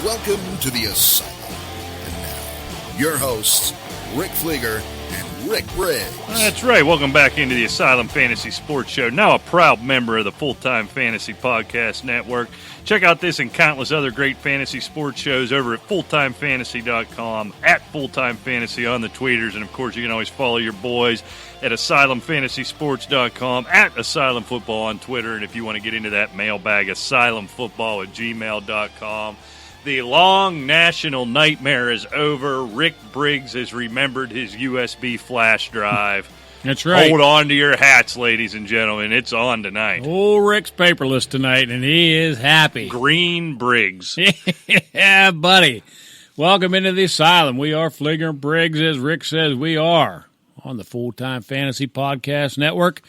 Welcome to the Asylum. And now, your hosts, Rick Fleeger and Rick Briggs. That's right. Welcome back into the Asylum Fantasy Sports Show. Now a proud member of the Full-Time Fantasy Podcast Network. Check out this and countless other great fantasy sports shows over at fulltimefantasy.com, at Fulltime Fantasy on the tweeters, and of course you can always follow your boys at asylumfantasysports.com, at Asylum Football on Twitter, and if you want to get into that mailbag, asylumfootball@gmail.com. The long national nightmare is over. Rick Briggs has remembered his USB flash drive. That's right. Hold on to your hats, ladies and gentlemen. It's on tonight. Old Rick's paperless tonight, and he is happy. Green Briggs. Yeah, buddy. Welcome into the Asylum. We are Fleeger and Briggs, as Rick says we are, on the Full-Time Fantasy Podcast Network.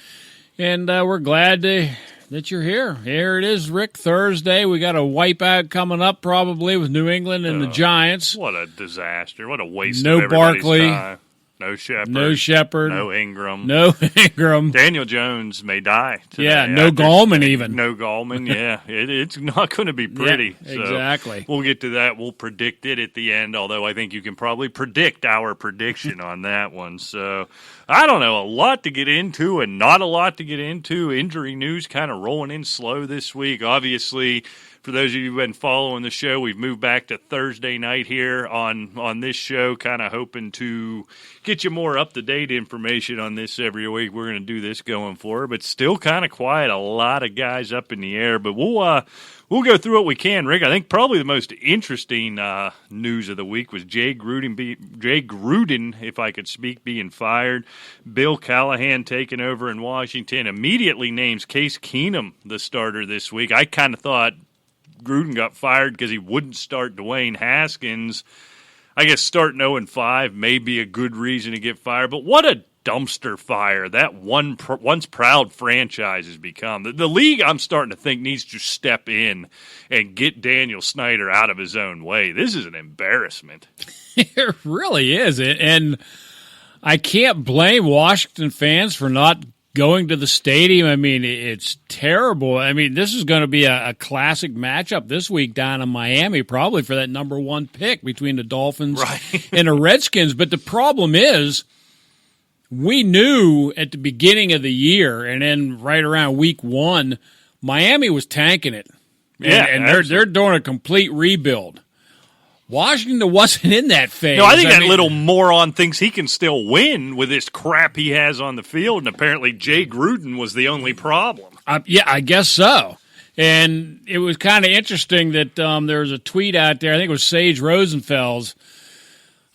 And we're glad that you're here. Here it is, Rick, Thursday. We got a wipeout coming up probably with New England and the Giants. What a disaster. What a waste No of everybody's Barkley. time. No Shepard. No Shepard. No Ingram. No Ingram. Daniel Jones may die today. Yeah, no Gallman even. No Gallman, yeah. It's not going to be pretty. Yeah, exactly. So we'll get to that. We'll predict it at the end, although I think you can probably predict our prediction on that one. So I don't know. A lot to get into and not a lot to get into. Injury news kind of rolling in slow this week. Obviously, for those of you who've been following the show, we've moved back to Thursday night here on this show, kind of hoping to get you more up-to-date information on this every week. We're going to do this going forward, but still kind of quiet. A lot of guys up in the air, but we'll go through what we can, Rick. I think probably the most interesting news of the week was Jay Gruden, if I could speak, being fired. Bill Callahan taking over in Washington. Immediately names Case Keenum the starter this week. I kind of thought Gruden got fired because he wouldn't start Dwayne Haskins. I guess starting 0-5 may be a good reason to get fired, but what a dumpster fire that once proud franchise has become. The league, I'm starting to think, needs to step in and get Daniel Snyder out of his own way. This is an embarrassment. It really is. And I can't blame Washington fans for not going to the stadium. I mean, it's terrible. I mean, this is going to be a classic matchup this week down in Miami, probably for that number one pick between the Dolphins and the Redskins. But the problem is, we knew at the beginning of the year, and then right around week one, Miami was tanking it. And they're doing a complete rebuild. Washington wasn't in that phase. No, I think that little moron thinks he can still win with this crap he has on the field, and apparently Jay Gruden was the only problem. Yeah, I guess so. And it was kind of interesting that there was a tweet out there, I think it was Sage Rosenfels,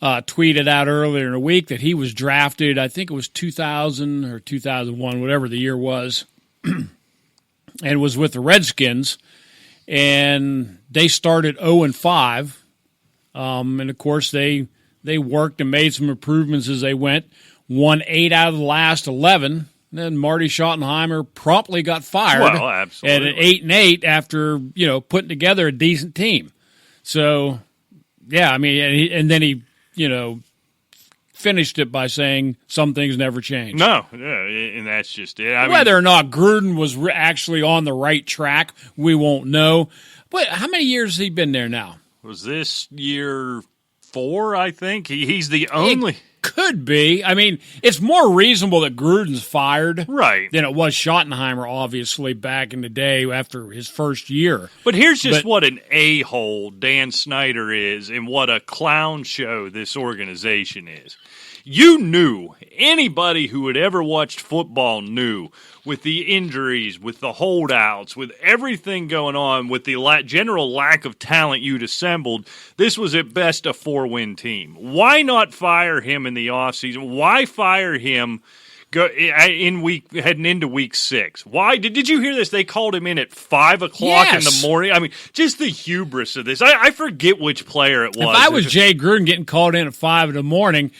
tweeted out earlier in the week that he was drafted, I think it was 2000 or 2001, whatever the year was, and was with the Redskins, and they started 0-5. And, of course, they worked and made some improvements as they went, won 8 out of the last 11. And then Marty Schottenheimer promptly got fired at an 8-8 after, putting together a decent team. So, yeah, I mean, and then he, finished it by saying some things never change. No, and that's just it. Whether or not Gruden was actually on the right track, we won't know. But how many years has he been there now? Was this year 4, I think? He's the only... It could be. I mean, it's more reasonable that Gruden's fired than it was Schottenheimer, obviously, back in the day after his first year. But here's just what an a-hole Dan Snyder is and what a clown show this organization is. You knew, anybody who had ever watched football knew, with the injuries, with the holdouts, with everything going on, with the general lack of talent you'd assembled, this was at best a 4-win team. Why not fire him in the offseason? Why fire him heading into week 6? Why did you hear this? They called him in at 5 o'clock in the morning. I mean, just the hubris of this. I forget which player it was. If I was Jay Gruden getting called in at 5 in the morning,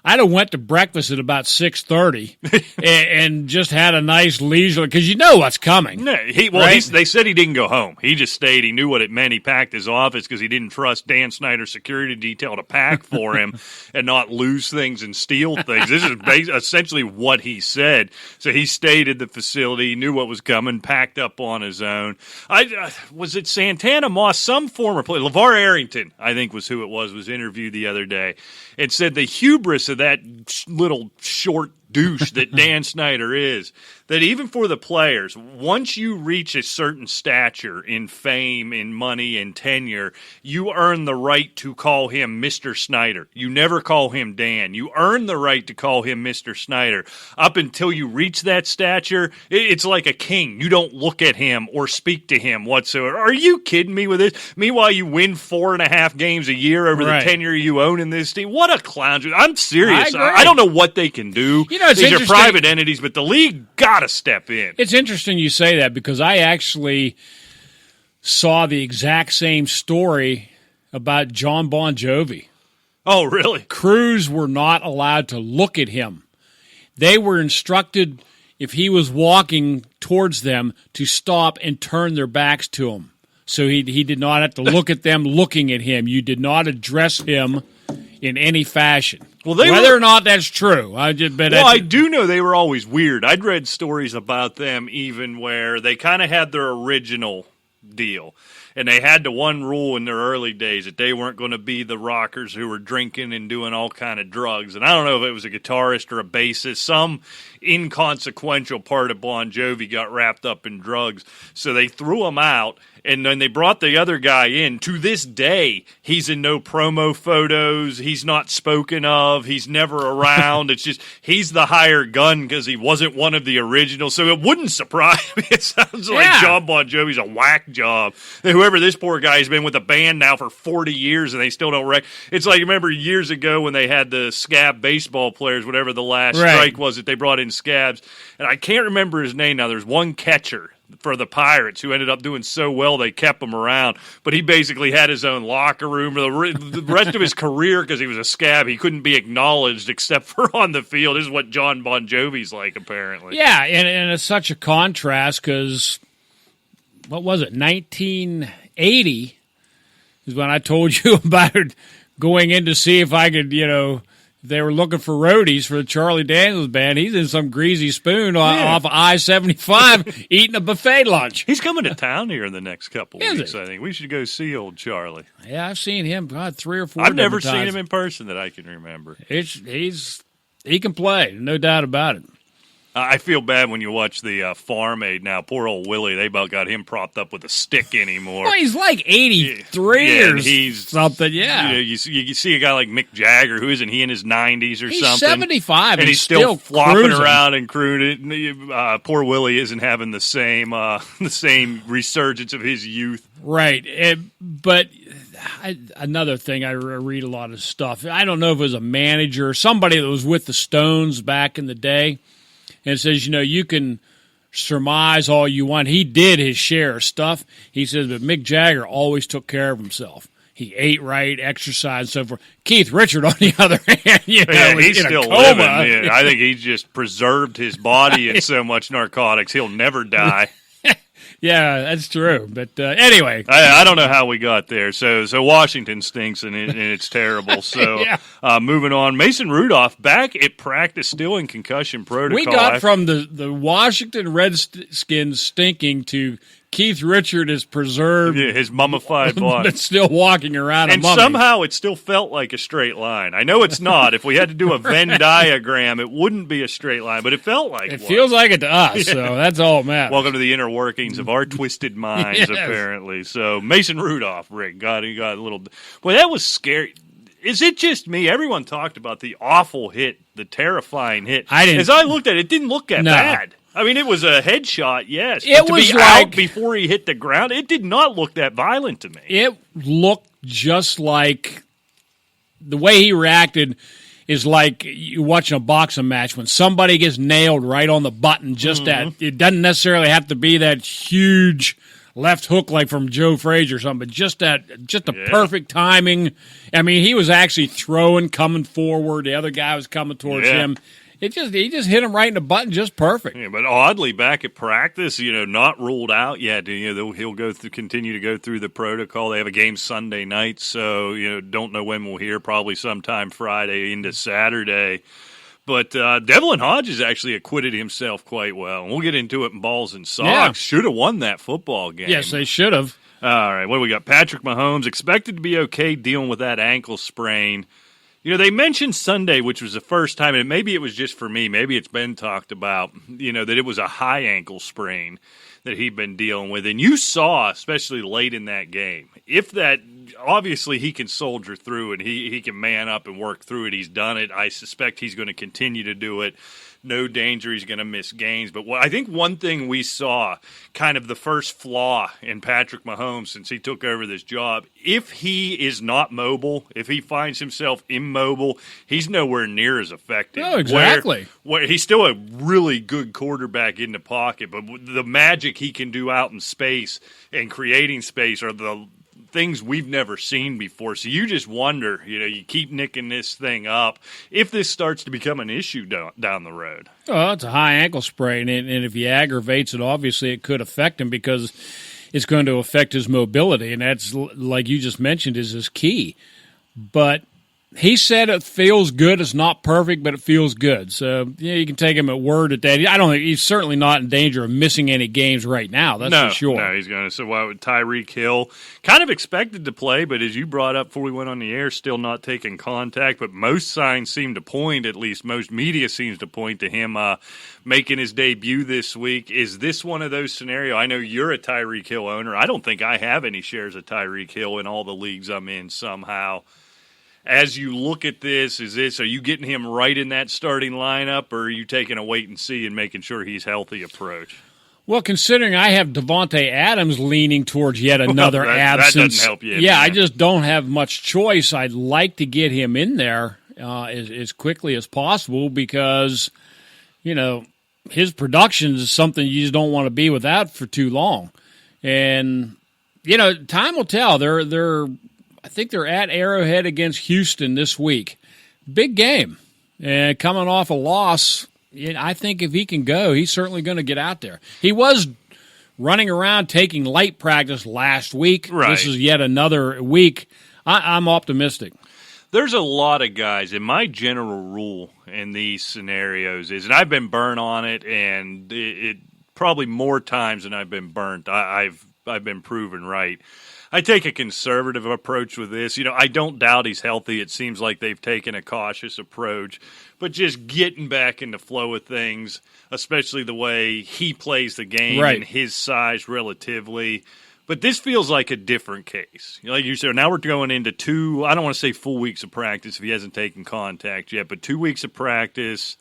I'd have went to breakfast at about 6:30 and just had a nice leisure because you know what's coming. No, they said he didn't go home. He just stayed. He knew what it meant. He packed his office because he didn't trust Dan Snyder's security detail to pack for him and not lose things and steal things. This is essentially what he said. So he stayed at the facility, knew what was coming, packed up on his own. Was it Santana Moss, some former player, LeVar Arrington, I think was who it was interviewed the other day, and said the hubris of that little short douche that Dan Snyder is, that even for the players, once you reach a certain stature in fame, in money, in tenure, you earn the right to call him Mr. Snyder. You never call him Dan. You earn the right to call him Mr. Snyder. Up until you reach that stature, it's like a king. You don't look at him or speak to him whatsoever. Are you kidding me with this? Meanwhile, you win 4.5 games a year over the tenure you own in this team. What a clown. I'm serious. I don't know what they can do. These are private entities, but the league got to step in. It's interesting you say that because I actually saw the exact same story about John Bon Jovi. Oh, really? Crews were not allowed to look at him. They were instructed, if he was walking towards them, to stop and turn their backs to him. So he did not have to look at them looking at him. You did not address him in any fashion. Whether or not that's true. I do know they were always weird. I'd read stories about them even where they kind of had their original deal. And they had the one rule in their early days that they weren't going to be the rockers who were drinking and doing all kind of drugs. And I don't know if it was a guitarist or a bassist. Some inconsequential part of Bon Jovi got wrapped up in drugs. So they threw him out. And then they brought the other guy in. To this day, he's in no promo photos. He's not spoken of. He's never around. It's just he's the hired gun because he wasn't one of the originals. So it wouldn't surprise me. It sounds like John Bon Jovi's a whack job. And whoever this poor guy has been with a band now for 40 years and they still don't It's like, remember years ago when they had the scab baseball players, whatever the last strike was that they brought in scabs. And I can't remember his name now. There's one catcher for the Pirates who ended up doing so well they kept him around, but he basically had his own locker room for the rest of his career because he was a scab. He couldn't be acknowledged except for on the field. This is what John Bon Jovi's like, apparently. Yeah, and it's such a contrast because, what was it, 1980 is when I told you about going in to see if I could, they were looking for roadies for the Charlie Daniels band. He's in some greasy spoon off of I-75 eating a buffet lunch. He's coming to town here in the next couple weeks, I think. We should go see old Charlie. Yeah, I've seen him 3 or 4 I've never seen him in person that I can remember. He can play, no doubt about it. I feel bad when you watch the Farm Aid now. Poor old Willie, they about got him propped up with a stick anymore. Well, he's like 83 or something, You see a guy like Mick Jagger, who isn't he in his 90s or he's something? 75, and he's still flopping cruising around and crooning. Poor Willie isn't having the same resurgence of his youth. Right, but another thing, I read a lot of stuff. I don't know if it was a manager or somebody that was with the Stones back in the day. And it says, you can surmise all you want. He did his share of stuff. He says, but Mick Jagger always took care of himself. He ate right, exercised, so forth. Keith Richard, on the other hand, he's still living. Yeah, I think he just preserved his body in so much narcotics, he'll never die. Yeah, that's true. But anyway. I don't know how we got there. So Washington stinks, and it's terrible. So moving on. Mason Rudolph back at practice, still in concussion protocol. We got from the Washington Redskins stinking to Keith Richard is preserved. Yeah, his mummified body. But still walking around and somehow it still felt like a straight line. I know it's not. If we had to do a Venn diagram, it wouldn't be a straight line, but it felt like it. Feels like it to us, so that's all that matters. Welcome to the inner workings of our twisted minds, apparently. So Mason Rudolph, Rick, he got a little... Boy, that was scary. Is it just me? Everyone talked about the awful hit, the terrifying hit. As I looked at it, it didn't look that bad. I mean, it was a headshot, yes. But to be out before he hit the ground, it did not look that violent to me. It looked just like the way he reacted is like you watching a boxing match when somebody gets nailed right on the button. It doesn't necessarily have to be that huge left hook like from Joe Frazier or something, but just the perfect timing. I mean, he was actually throwing, coming forward. The other guy was coming towards him. He just hit him right in the button, just perfect. Yeah, but oddly, back at practice, not ruled out yet. He'll continue to go through the protocol. They have a game Sunday night, so don't know when we'll hear. Probably sometime Friday into Saturday. But Devlin Hodges actually acquitted himself quite well. And we'll get into it in balls and socks. Yeah. Should have won that football game. Yes, they should have. All right, what do we got? Patrick Mahomes expected to be okay dealing with that ankle sprain. They mentioned Sunday, which was the first time, and maybe it was just for me, maybe it's been talked about, that it was a high ankle sprain that he'd been dealing with. And you saw, especially late in that game, obviously he can soldier through and he can man up and work through it. He's done it. I suspect he's going to continue to do it. No danger he's going to miss games. But I think one thing we saw, kind of the first flaw in Patrick Mahomes since he took over this job, if he is not mobile, if he finds himself immobile, he's nowhere near as effective. Oh, exactly. Where he's still a really good quarterback in the pocket, but the magic he can do out in space and creating space are the things we've never seen before. So you just wonder, you keep nicking this thing up, if this starts to become an issue down the road. Oh, it's a high ankle sprain, and if he aggravates it, obviously it could affect him because it's going to affect his mobility, and that's, like you just mentioned, is his key. But he said it feels good. It's not perfect, but it feels good. So, you can take him at word at that. I don't think he's certainly not in danger of missing any games right now. That's for sure. No, he's going to. So, Tyreek Hill kind of expected to play, but as you brought up before we went on the air, still not taking contact. But most signs seem to point, at least most media seems to point to him making his debut this week. Is this one of those scenarios? I know you're a Tyreek Hill owner. I don't think I have any shares of Tyreek Hill in all the leagues I'm in somehow. As you look at this, are you getting him right in that starting lineup, or are you taking a wait and see and making sure he's healthy approach? Well, considering I have Davante Adams leaning towards yet another absence, that doesn't help you. I just don't have much choice. I'd like to get him in there as quickly as possible because, his production is something you just don't want to be without for too long. And, time will tell. I think they're at Arrowhead against Houston this week. Big game. And coming off a loss, I think if he can go, he's certainly going to get out there. He was running around taking light practice last week. Right. This is yet another week. I'm optimistic. There's a lot of guys, and my general rule in these scenarios is, and I've been burnt on it, and it probably more times than I've been burnt. I've been proven right. I take a conservative approach with this. I don't doubt he's healthy. It seems like they've taken a cautious approach. But just getting back in the flow of things, especially the way he plays the game and his size relatively. But this feels like a different case. Like you said, now we're going into 2, I don't want to say full weeks of practice if he hasn't taken contact yet, but 2 weeks of practice.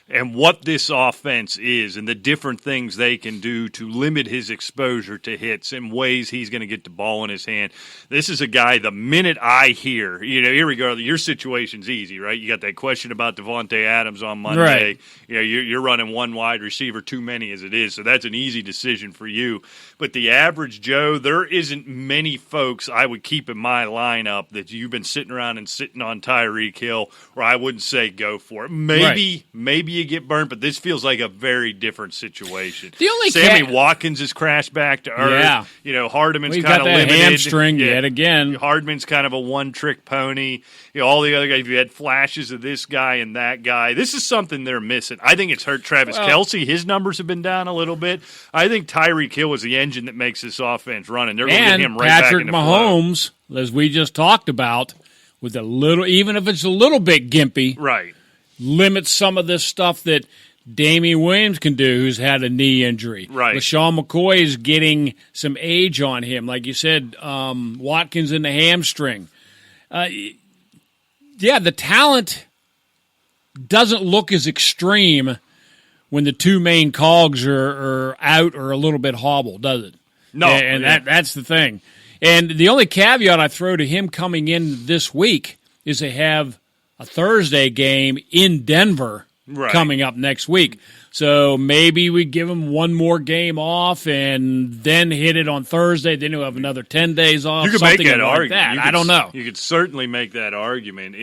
And what this offense is and the different things they can do to limit his exposure to hits and ways he's going to get the ball in his hand. This is a guy, the minute I hear, irregardless, your situation's easy, right? You got that question about Davante Adams on Monday. Right. You're running one wide receiver too many as it is, so that's an easy decision for you. But the average Joe, there isn't many folks I would keep in my lineup that you've been sitting around and sitting on Tyreek Hill where I wouldn't say go for it. Maybe you get burnt, but this feels like a very different situation. The only Sammy Watkins has crashed back to earth. Yeah. Hardman's We've kind of got that limited. hamstring yet again. Hardman's kind of a one-trick pony. All the other guys, you had flashes of this guy and that guy. This is something they're missing. I think it's hurt Travis Kelce. His numbers have been down a little bit. I think Tyreek Hill is the engine that makes this offense running. They're going to get him right back in the flow. Mahomes, as we just talked about, with a little, even if it's a little bit gimpy, right, limits some of this stuff that Damian Williams can do, who's had a knee injury. Right. LaShawn McCoy is getting some age on him. Like you said, Watkins in the hamstring. The talent doesn't look as extreme when the two main cogs are out or a little bit hobbled, does it? No. And that's the thing. And the only caveat I throw to him coming in this week is they have a Thursday game in Denver coming up next week. So maybe we give him one more game off and then hit it on Thursday. Then he'll have another 10 days off. You could make that like argument. I don't know. You could certainly make that argument.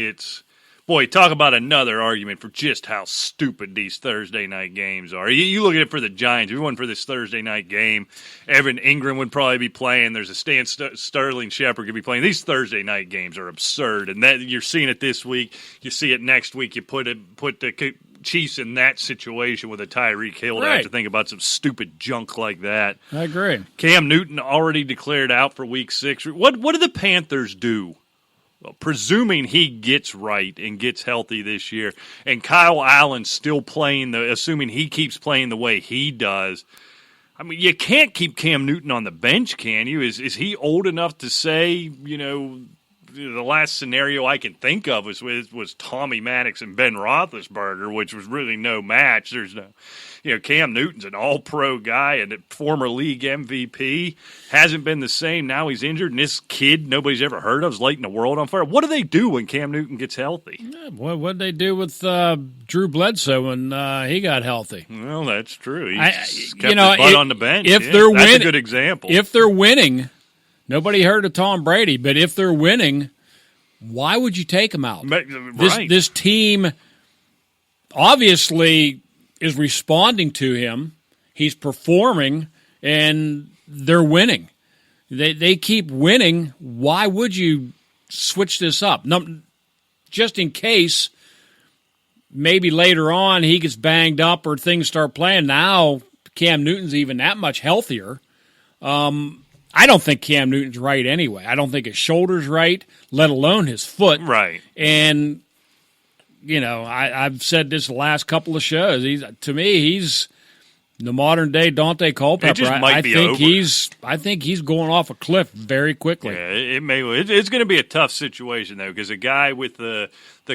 Boy, talk about another argument for just how stupid these Thursday night games are. You look at it for the Giants. If you went for this Thursday night game, Evan Ingram would probably be playing. There's a Stan Sterling Shepard could be playing. These Thursday night games are absurd, and that you're seeing it this week. You see it next week. You put the Chiefs in that situation with a Tyreek Hill to have to think about some stupid junk like that. I agree. Cam Newton already declared out for Week 6. What do the Panthers do? Presuming he gets right and gets healthy this year, and Kyle Allen's still playing, assuming he keeps playing the way he does, I mean, you can't keep Cam Newton on the bench, can you? Is he old enough to say, the last scenario I can think of was Tommy Maddox and Ben Roethlisberger, which was really no match. There's no, Cam Newton's an all-pro guy and a former league MVP. Hasn't been the same. Now he's injured, and this kid nobody's ever heard of is lighting the world on fire. What do they do when Cam Newton gets healthy? What did they do with Drew Bledsoe when he got healthy? Well, that's true. He's kept his butt on the bench. If they're that's a good example. If they're winning, nobody heard of Tom Brady, but if they're winning, why would you take him out? Right. This team obviously is responding to him. He's performing, and they're winning. They keep winning. Why would you switch this up? Just in case maybe later on he gets banged up or things start playing. Now Cam Newton's even that much healthier. I don't think Cam Newton's right anyway. I don't think his shoulder's right, let alone his foot. Right. And, I've said this the last couple of shows. To me, he's the modern day Dante Culpepper. It just might be over. I think he's going off a cliff very quickly. Yeah, it may. It's going to be a tough situation though, because a guy with the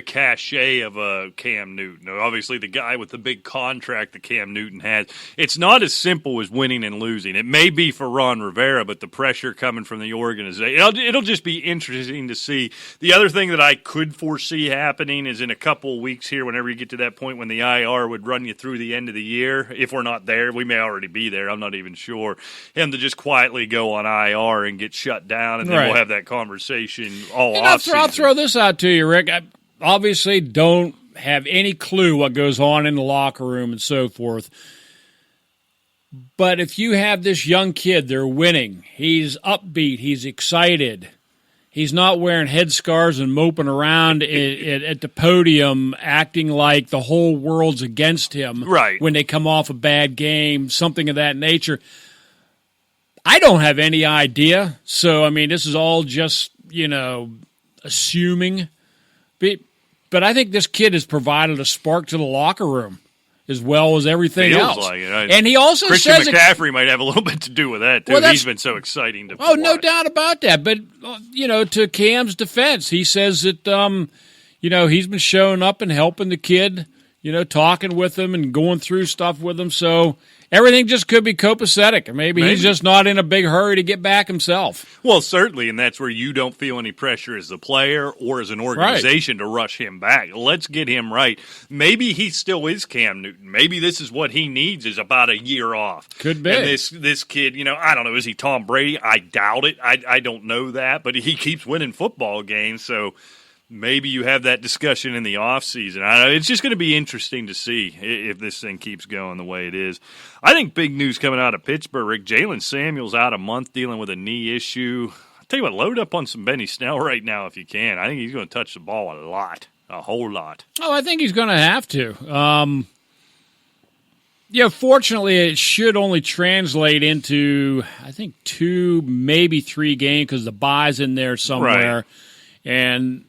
cachet of a Cam Newton, obviously the guy with the big contract that Cam Newton has, it's not as simple as winning and losing. It may be for Ron Rivera, but the pressure coming from the organization, it'll just be interesting to see. The other thing that I could foresee happening is in a couple of weeks here, whenever you get to that point when the IR would run you through the end of the year, if we're not there, we may already be there, I'm not even sure, him to just quietly go on IR and get shut down, and then we'll have that conversation all offseason. I'll throw this out to you, Rick. I obviously don't have any clue what goes on in the locker room and so forth. But if you have this young kid, they're winning, he's upbeat, he's excited, he's not wearing headscarves and moping around at the podium acting like the whole world's against him when they come off a bad game, something of that nature. I don't have any idea. So, I mean, this is all just, assuming. But I think this kid has provided a spark to the locker room as well as everything else. Like it. And he also Christian says McCaffery might have a little bit to do with that, too. He's been so exciting to watch. No doubt about that. But, to Cam's defense, he says that, he's been showing up and helping the kid, talking with him and going through stuff with him. So everything just could be copacetic. Maybe he's just not in a big hurry to get back himself. Well, certainly, and that's where you don't feel any pressure as a player or as an organization to rush him back. Let's get him right. Maybe he still is Cam Newton. Maybe this is what he needs is about a year off. Could be. And this kid, I don't know, is he Tom Brady? I doubt it. I don't know that, but he keeps winning football games, so maybe you have that discussion in the offseason. I don't know. It's just going to be interesting to see if this thing keeps going the way it is. I think big news coming out of Pittsburgh, Rick. Jalen Samuel's out a month dealing with a knee issue. I'll tell you what, load up on some Benny Snell right now if you can. I think he's going to touch the ball a whole lot. Oh, I think he's going to have to. Fortunately, it should only translate into, I think, 2, maybe 3 games because the bye's in there somewhere. Right.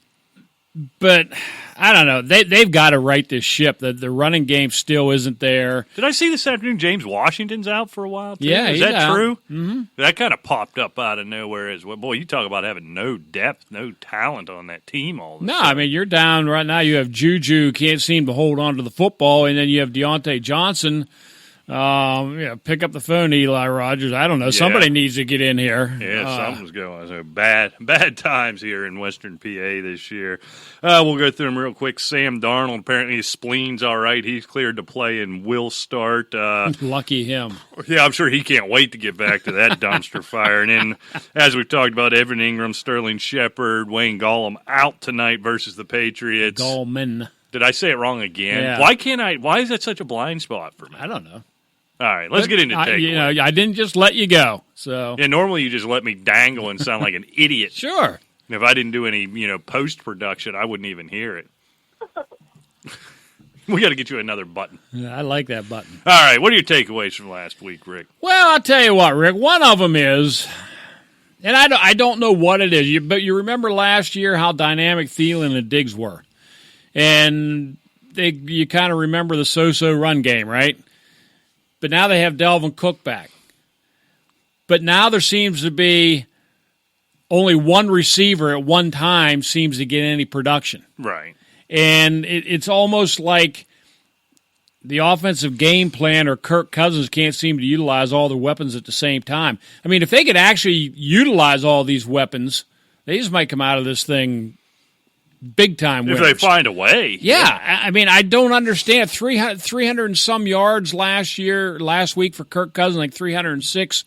But I don't know. They've got to right this ship. The running game still isn't there. Did I see this afternoon James Washington's out for a while, too? Yeah, is that out. true? Mm-hmm. That kind of popped up out of nowhere as well. Boy, you talk about having no depth, no talent on that team all the time. I mean, you're down right now. You have Juju, can't seem to hold on to the football, and then you have Deontay Johnson, Pick up the phone, Eli Rogers. I don't know. Somebody needs to get in here. Yeah, something's going on. So bad times here in Western PA this year. We'll go through them real quick. Sam Darnold, apparently his spleen's all right. He's cleared to play and will start. Lucky him. Yeah, I'm sure he can't wait to get back to that dumpster fire. And then, as we've talked about, Evan Ingram, Sterling Shepard, Wayne Gallman out tonight versus the Patriots. Gallman. Did I say it wrong again? Yeah. Why is that such a blind spot for me? I don't know. All right, let's get into takeaways. I didn't just let you go. So yeah, normally you just let me dangle and sound like an idiot. Sure. If I didn't do any, post-production, I wouldn't even hear it. We got to get you another button. Yeah, I like that button. All right, what are your takeaways from last week, Rick? Well, I'll tell you what, Rick. One of them is, and I don't know what it is, but you remember last year how dynamic Thielen and Diggs were. And you kind of remember the so-so run game, right? But now they have Dalvin Cook back. But now there seems to be only one receiver at one time seems to get any production. Right. And it's almost like the offensive game plan or Kirk Cousins can't seem to utilize all their weapons at the same time. I mean, if they could actually utilize all these weapons, they just might come out of this thing big-time winners. If they find a way. Yeah. I mean, I don't understand. 300 and some yards last week for Kirk Cousins, like 306,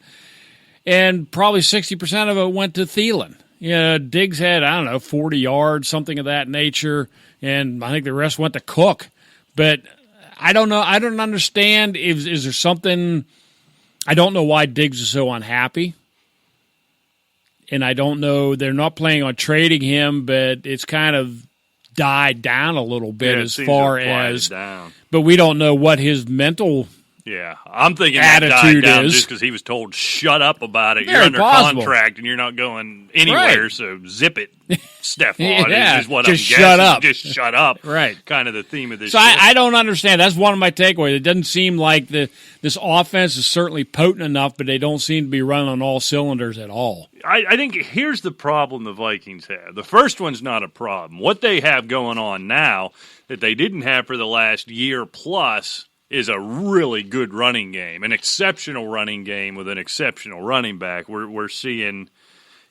and probably 60% of it went to Thielen. Yeah, Diggs had, 40 yards, something of that nature, and I think the rest went to Cook. But I don't know. I don't understand. Is there something – I don't know why Diggs is so unhappy. And I don't know, they're not planning on trading him, but it's kind of died down a little bit as far as. But we don't know what his mental I'm thinking attitude that died down is. just because he was told, shut up about it. Very You're under possible. contract and you're not going anywhere, Right. So zip it, Stephon. Yeah, is what just I'm shut guessing. up. Just shut up. Right. Kind of the theme of this So show. I don't understand. That's one of my takeaways. It doesn't seem like this offense is certainly potent enough, but they don't seem to be running on all cylinders at all. I think here's the problem the Vikings have. The first one's not a problem. What they have going on now that they didn't have for the last year plus is a really good running game, an exceptional running game with an exceptional running back. We're seeing,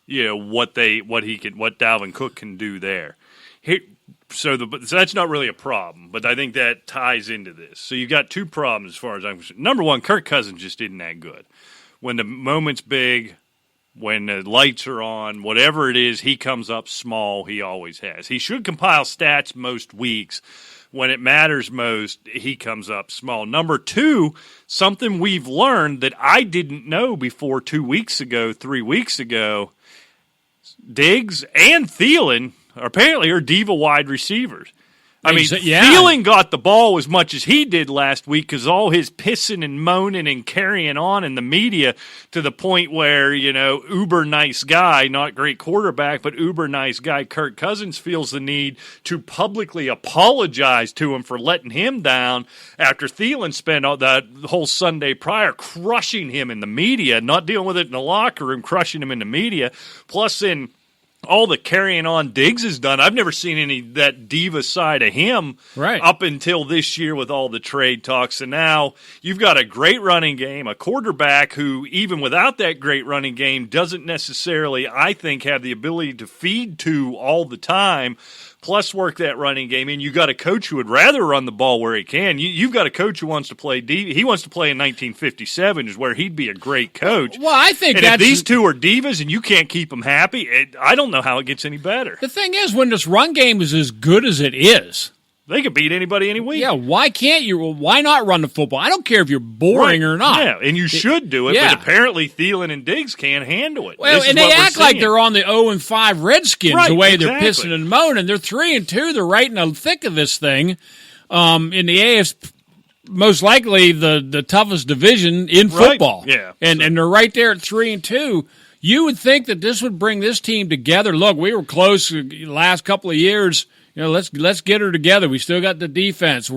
what Dalvin Cook can do there. So that's not really a problem, but I think that ties into this. So you've got two problems as far as I'm concerned. Number one, Kirk Cousins just isn't that good. When the moment's big, when the lights are on, whatever it is, he comes up small. He always has. He should compile stats most weeks. When it matters most, he comes up small. Number two, something we've learned that I didn't know before 3 weeks ago, Diggs and Thielen apparently are diva wide receivers. I mean, Thielen got the ball as much as he did last week because all his pissing and moaning and carrying on in the media to the point where, uber nice guy, not great quarterback, but uber nice guy Kirk Cousins feels the need to publicly apologize to him for letting him down after Thielen spent all that whole Sunday prior crushing him in the media, not dealing with it in the locker room, crushing him in the media, plus in all the carrying on Diggs has done. I've never seen any of that diva side of him up until this year with all the trade talks. And now you've got a great running game, a quarterback who, even without that great running game, doesn't necessarily, I think, have the ability to feed to all the time, plus work that running game. And you got a coach who would rather run the ball where he can. You've got a coach who wants to play he wants to play in 1957 is where he'd be a great coach. Well, I think if these two are divas and you can't keep them happy, I don't know how it gets any better. The thing is, when this run game is as good as it is, they could beat anybody any week. Yeah, why can't you? Why not run the football? I don't care if you're boring or not. Yeah, and you should do it, but apparently Thielen and Diggs can't handle it. Well, and they act like they're on the 0-5 Redskins the way they're pissing and moaning. They're 3-2. They're right in the thick of this thing. In the AFC, most likely the toughest division in football. Yeah, and they're right there at 3-2. You would think that this would bring this team together. Look, we were close the last couple of years. let's get her together. We still got the defense.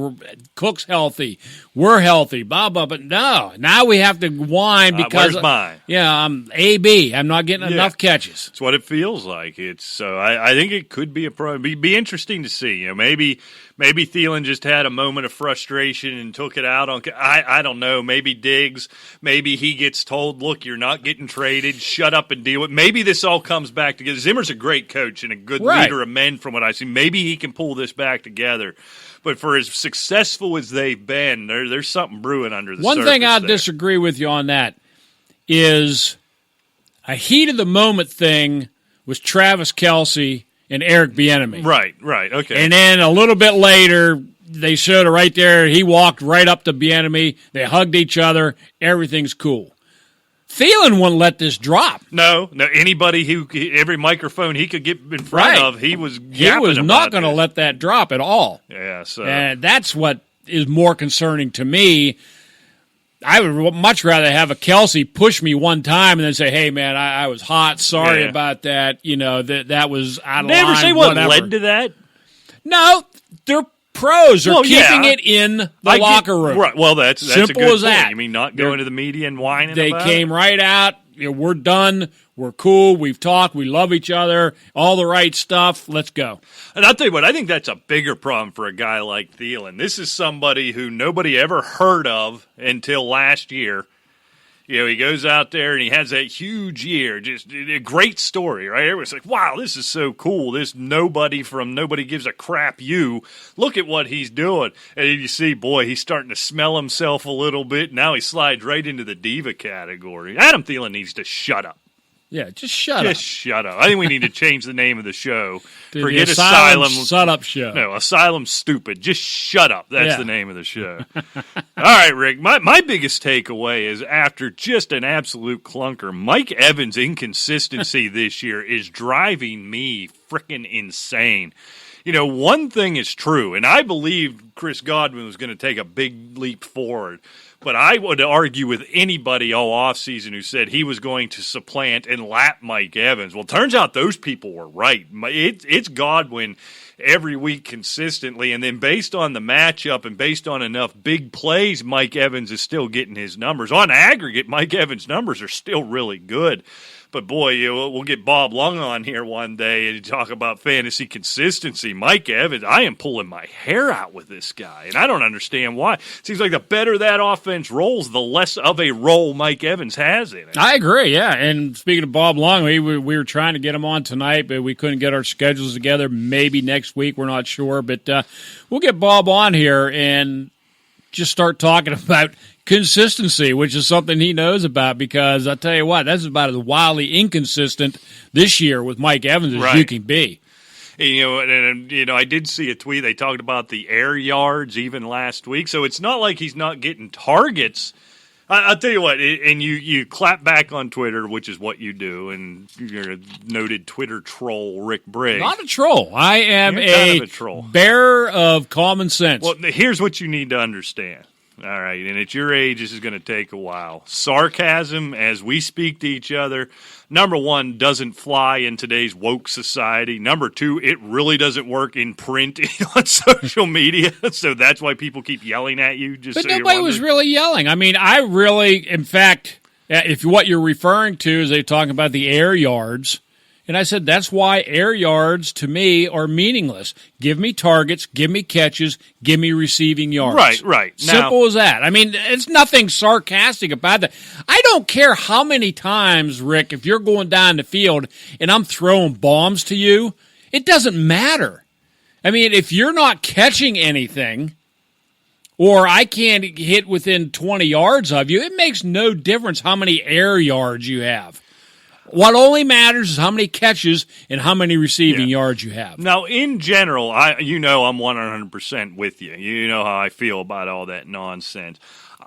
Cook's healthy. We're healthy. Blah, blah. But no, now we have to whine because where's mine? Yeah, I'm AB. I'm not getting enough catches. It's what it feels like. I think it could be a problem. Be interesting to see. Maybe Thielen just had a moment of frustration and took it out on. I don't know. Maybe Diggs. Maybe he gets told, "Look, you're not getting traded. Shut up and deal with." Maybe this all comes back together. Zimmer's a great coach and a good leader of men, from what I see. Maybe he can pull this back together. But for as successful as they've been, there's something brewing under the surface. One thing I'll disagree with you on that is a heat of the moment thing was Travis Kelce and Eric Bieniemy. Right, okay. And then a little bit later, they showed it right there. He walked right up to Bieniemy. They hugged each other. Everything's cool. Thielen wouldn't let this drop. No. Anybody every microphone he could get in front of, he was not going to let that drop at all. Yeah, so and that's what is more concerning to me. I would much rather have a Kelce push me one time and then say, "Hey, man, I was hot. Sorry about that. That was out of line." Never say what led to that. No, they're pros are keeping it in the locker room. Right. Well, that's simple a good as that. Point. You mean not going to the media and whining? They about came right out. We're done. We're cool. We've talked. We love each other. All the right stuff. Let's go. And I'll tell you what, I think that's a bigger problem for a guy like Thielen. This is somebody who nobody ever heard of until last year. He goes out there and he has that huge year. Just a great story, right? Everyone's like, wow, this is so cool. This nobody gives a crap you. Look at what he's doing. And you see, boy, he's starting to smell himself a little bit. Now he slides right into the diva category. Adam Thielen needs to shut up. Yeah, just shut up. Just shut up. I think we need to change the name of the show. Forget the Asylum. Shut up show. No, Asylum stupid. Just shut up. That's the name of the show. All right, Rick. My biggest takeaway is after just an absolute clunker, Mike Evans' inconsistency this year is driving me freaking insane. One thing is true, and I believed Chris Godwin was going to take a big leap forward. But I would argue with anybody all offseason who said he was going to supplant and lap Mike Evans. Well, turns out those people were right. It's Godwin every week consistently, and then based on the matchup and based on enough big plays, Mike Evans is still getting his numbers. On aggregate, Mike Evans' numbers are still really good. But, boy, we'll get Bob Lung on here one day and talk about fantasy consistency. Mike Evans, I am pulling my hair out with this guy, and I don't understand why. It seems like the better that offense rolls, the less of a role Mike Evans has in it. I agree, yeah. And speaking of Bob Lung, we were trying to get him on tonight, but we couldn't get our schedules together. Maybe next week, we're not sure. But we'll get Bob on here and just start talking about consistency, which is something he knows about, because I'll tell you what, that's about as wildly inconsistent this year with Mike Evans as you can be. And I did see a tweet. They talked about the air yards even last week. So it's not like he's not getting targets. I'll tell you what, and you clap back on Twitter, which is what you do, and you're a noted Twitter troll, Rick Briggs. Not a troll. I am a troll. Bearer of common sense. Well, here's what you need to understand. All right, and at your age, this is going to take a while. Sarcasm, as we speak to each other, number one, doesn't fly in today's woke society. Number two, it really doesn't work in print on social media, so that's why people keep yelling at you. But nobody was really yelling. I mean, in fact, if what you're referring to is they're talking about the air yards, and I said, that's why air yards, to me, are meaningless. Give me targets, give me catches, give me receiving yards. Right. Simple as that. I mean, it's nothing sarcastic about that. I don't care how many times, Rick, if you're going down the field and I'm throwing bombs to you, it doesn't matter. I mean, if you're not catching anything, or I can't hit within 20 yards of you, it makes no difference how many air yards you have. What only matters is how many catches and how many receiving yards you have. Now, in general, I'm 100% with you. You know how I feel about all that nonsense.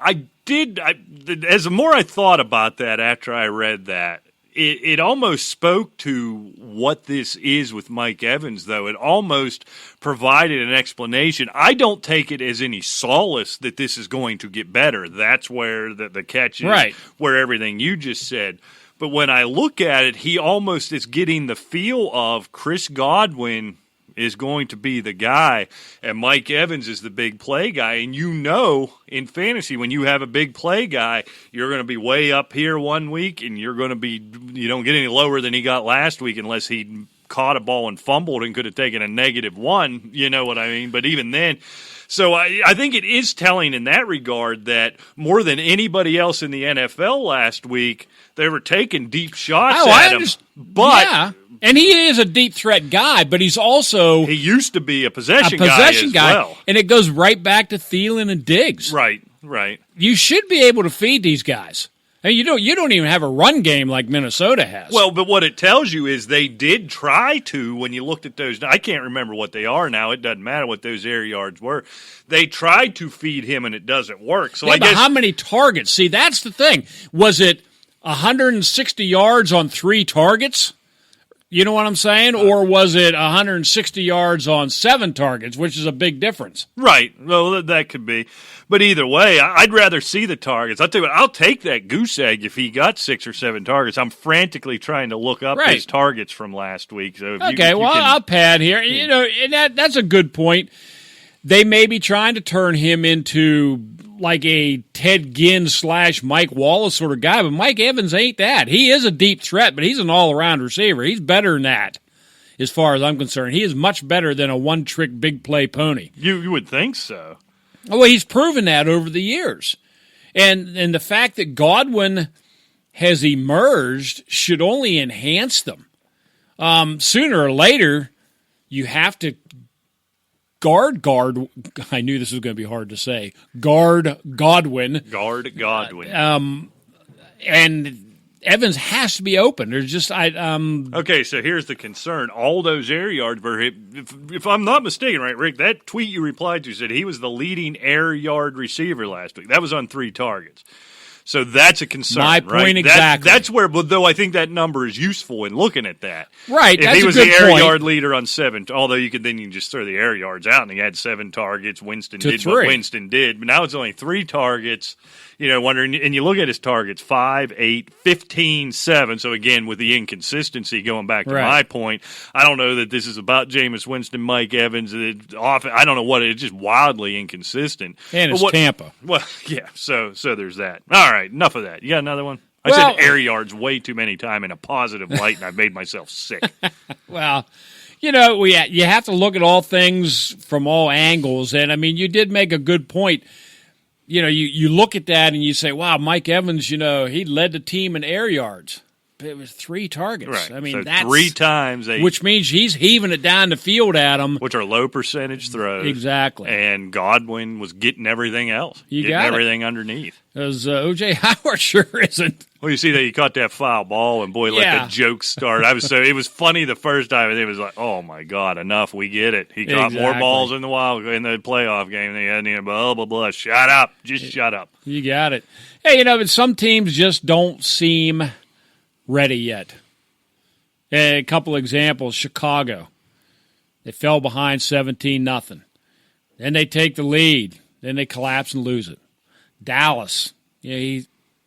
As the more I thought about that after I read that, it almost spoke to what this is with Mike Evans, though. It almost provided an explanation. I don't take it as any solace that this is going to get better. That's where the catch is, where everything you just said. But when I look at it, he almost is getting the feel of Chris Godwin is going to be the guy, and Mike Evans is the big play guy. And in fantasy, when you have a big play guy, you're going to be way up here one week, and you don't get any lower than he got last week unless he caught a ball and fumbled and could have taken a -1. You know what I mean? But even then, so I think it is telling in that regard that more than anybody else in the NFL last week, they were taking deep shots at him. But yeah. And he is a deep threat guy, but he's also he used to be a possession guy as well. And it goes right back to Thielen and Diggs. Right. You should be able to feed these guys. I mean, you don't even have a run game like Minnesota has. Well, but what it tells you is they did try to, when you looked at those, I can't remember what they are now. It doesn't matter what those air yards were. They tried to feed him, and it doesn't work. So yeah, but how many targets? See, that's the thing. Was it 160 yards on 3 targets? You know what I'm saying? Or was it 160 yards on 7 targets, which is a big difference? Right. Well, that could be. But either way, I'd rather see the targets. I'll tell you what, I'll take that goose egg if he got 6 or 7 targets. I'm frantically trying to look up his targets from last week. So I'll pad here. You know, and that's a good point. They may be trying to turn him into like a Ted Ginn / Mike Wallace sort of guy, but Mike Evans ain't that. He is a deep threat, but he's an all-around receiver. He's better than that, as far as I'm concerned. He is much better than a one-trick big play pony. You would think so. Well, he's proven that over the years. And the fact that Godwin has emerged should only enhance them. Sooner or later, you have to guard. I knew this was going to be hard to say. Guard Godwin. Guard Godwin. And Evans has to be open. There's just Okay, so here's the concern. All those air yards were, if I'm not mistaken, right, Rick, that tweet you replied to said he was the leading air yard receiver last week. That was on 3 targets. So that's a concern. My point right? exactly. That's where, though I think that number is useful in looking at that. Right. If he was the air yard leader on 7, although you can just throw the air yards out, and he had 7 targets. Winston did what Winston did, but now it's only 3 targets. You know, wondering, and you look at his targets, 5, 8, 15, 7. So again, with the inconsistency, going back to my point, I don't know that this is about Jameis Winston, Mike Evans. I don't know what it's just wildly inconsistent. And it's Tampa. Well, yeah. So there's that. All right, enough of that. You got another one? I said air yards way too many times in a positive light, and I've made myself sick. Well, you know, you have to look at all things from all angles, and I mean, you did make a good point. You know, you look at that and you say, wow, Mike Evans, you know, he led the team in air yards. But it was 3 targets. Right. I mean, so that's 3 times. Which means he's heaving it down the field at him. Which are low percentage throws. Exactly. And Godwin was getting everything else. Getting everything underneath. Because O.J. Howard sure isn't. Well, you see that he caught that foul ball, and boy, let the joke start. It was funny the first time, and it was like, oh my God, enough, we get it. He caught more balls in the playoff game than he had, blah blah blah. Shut up, just shut up. You got it. Hey, you know, but some teams just don't seem ready yet. A couple examples: Chicago, they fell behind 17-0. Then they take the lead, then they collapse and lose it. Dallas,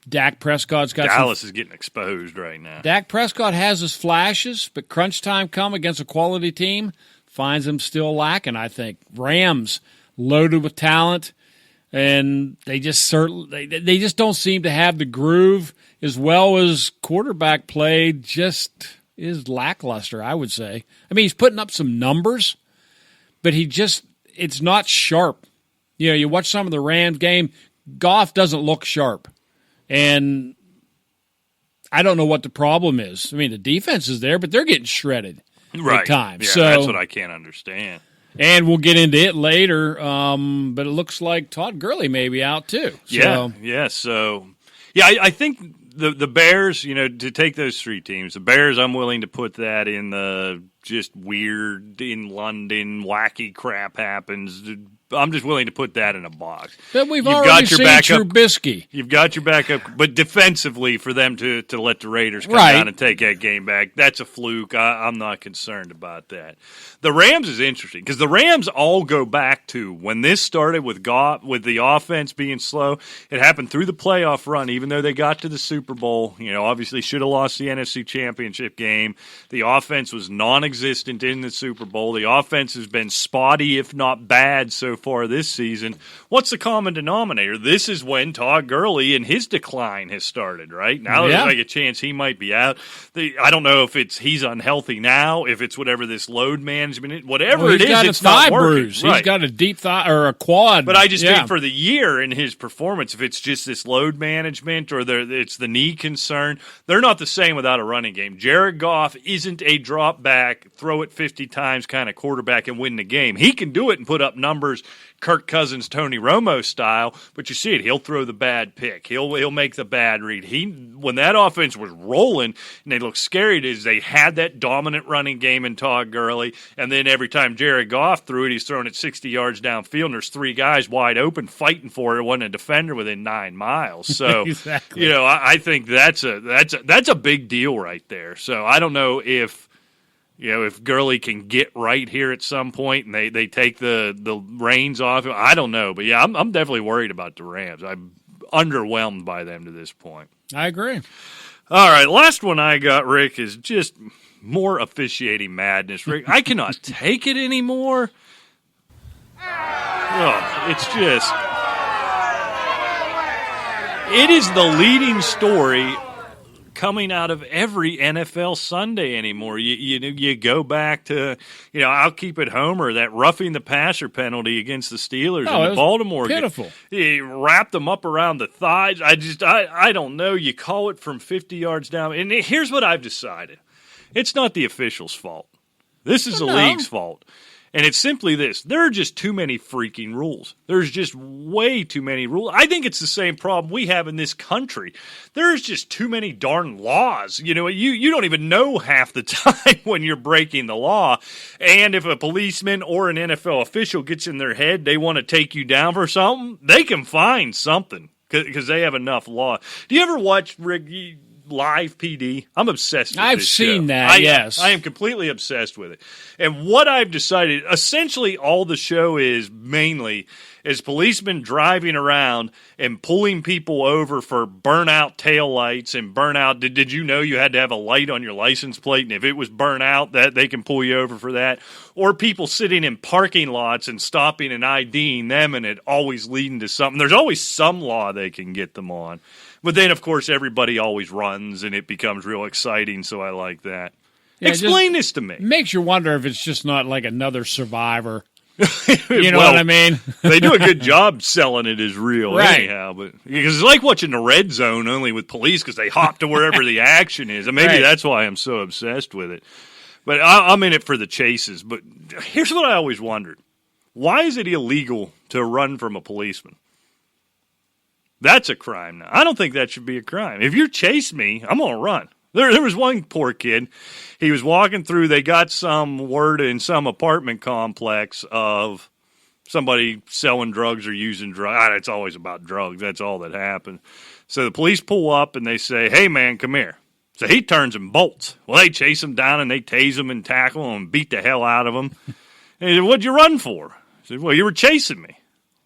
Dak Prescott's got Dallas is getting exposed right now. Dak Prescott has his flashes, but crunch time come against a quality team, finds him still lacking, I think. Rams, loaded with talent, and they just don't seem to have the groove, as well as quarterback play just is lackluster, I would say. I mean, he's putting up some numbers, but it's not sharp. You know, you watch some of the Rams game, Goff doesn't look sharp. And I don't know what the problem is. I mean, the defense is there, but they're getting shredded at times. Yeah, so that's what I can't understand. And we'll get into it later, but it looks like Todd Gurley may be out too. So. I think the Bears, you know, to take those 3 teams, the Bears, I'm willing to put that in the just weird, in London, wacky crap happens, I'm just willing to put that in a box. But we've already seen Trubisky. You've got your backup, but defensively for them to let the Raiders come down and take that game back, that's a fluke. I'm not concerned about that. The Rams is interesting because the Rams all go back to when this started with the offense being slow. It happened through the playoff run, even though they got to the Super Bowl. Obviously should have lost the NFC Championship game. The offense was non-existent in the Super Bowl. The offense has been spotty, if not bad, so far this season. What's the common denominator? This is when Todd Gurley and his decline has started, right? Now there's like a chance he might be out. I don't know if he's unhealthy now, if it's whatever this load management, whatever it is, it's not working. Bruise. Right. He's got a deep thigh or a quad. But I just think for the year in his performance, if it's just this load management or it's the knee concern, they're not the same without a running game. Jared Goff isn't a drop back, throw it 50 times kind of quarterback and win the game. He can do it and put up numbers Kirk Cousins, Tony Romo style, but you see it. He'll throw the bad pick. He'll make the bad read. When that offense was rolling and they looked scary, they had that dominant running game in Todd Gurley, and then every time Jared Goff threw it, he's throwing it 60 yards downfield, and there's three guys wide open fighting for it. It wasn't a defender within 9 miles. So, exactly. I think that's a big deal right there. So I don't know if Gurley can get right here at some point and they take the reins off, I don't know. But, yeah, I'm definitely worried about the Rams. I'm underwhelmed by them to this point. I agree. All right, last one I got, Rick, is just more officiating madness. Rick, I cannot take it anymore. Oh, it is the leading story coming out of every NFL Sunday anymore. You go back to, I'll keep it Homer, that roughing the passer penalty against the Steelers in the Baltimore game. Pitiful. He wrapped them up around the thighs. I don't know. You call it from 50 yards down. And here's what I've decided. It's not the official's fault. This is the league's fault. And it's simply this. There are just too many freaking rules. There's just way too many rules. I think it's the same problem we have in this country. There's just too many darn laws. You don't even know half the time when you're breaking the law. And if a policeman or an NFL official gets in their head, they want to take you down for something, they can find something because they have enough law. Do you ever watch, Rick, Live PD? I'm obsessed with I've this seen show. that, yes. I am completely obsessed with it. And what I've decided, essentially all the show is mainly is policemen driving around and pulling people over for burnout taillights and burnout. Did you know you had to have a light on your license plate? And if it was burnt out, that they can pull you over for that. Or people sitting in parking lots and stopping and IDing them, and it always leading to something. There's always some law they can get them on. But then, of course, everybody always runs, and it becomes real exciting, so I like that. Yeah, explain this to me. Makes you wonder if it's just not like another Survivor. You know what I mean? They do a good job selling it as real anyhow. But because it's like watching the Red Zone only with police because they hop to wherever the action is. And maybe that's why I'm so obsessed with it. But I'm in it for the chases. But here's what I always wondered. Why is it illegal to run from a policeman? That's a crime now. I don't think that should be a crime. If you chase me, I'm going to run. There was one poor kid. He was walking through. They got some word in some apartment complex of somebody selling drugs or using drugs. It's always about drugs. That's all that happened. So the police pull up and they say, "Hey, man, come here." So he turns and bolts. Well, they chase him down and they tase him and tackle him and beat the hell out of him. And he said, "What'd you run for?" I said, "Well, you were chasing me."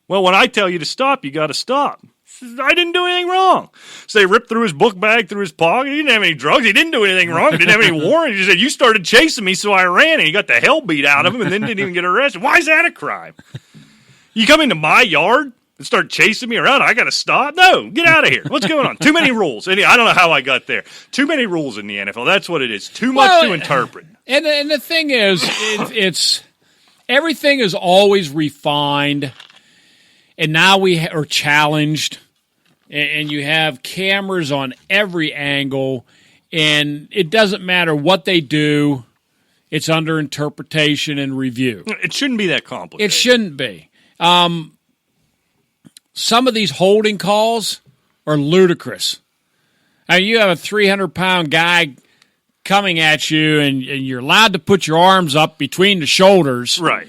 "Well, when I tell you to stop, you got to stop." I didn't do anything wrong. So they ripped through his book bag, through his pocket. He didn't have any drugs. He didn't do anything wrong. He didn't have any warrant. He said, "You started chasing me, so I ran." And he got the hell beat out of him and then didn't even get arrested. Why is that a crime? You come into my yard and start chasing me around, I got to stop? No, get out of here. What's going on? Too many rules. I don't know how I got there. Too many rules in the NFL. That's what it is. Too much to interpret. And the thing is, it's everything is always refined, and now we are challenged. And you have cameras on every angle, and it doesn't matter what they do. It's under interpretation and review. It shouldn't be that complicated. It shouldn't be. Some of these holding calls are ludicrous. I mean, you have a 300-pound guy coming at you, and you're allowed to put your arms up between the shoulders. Right.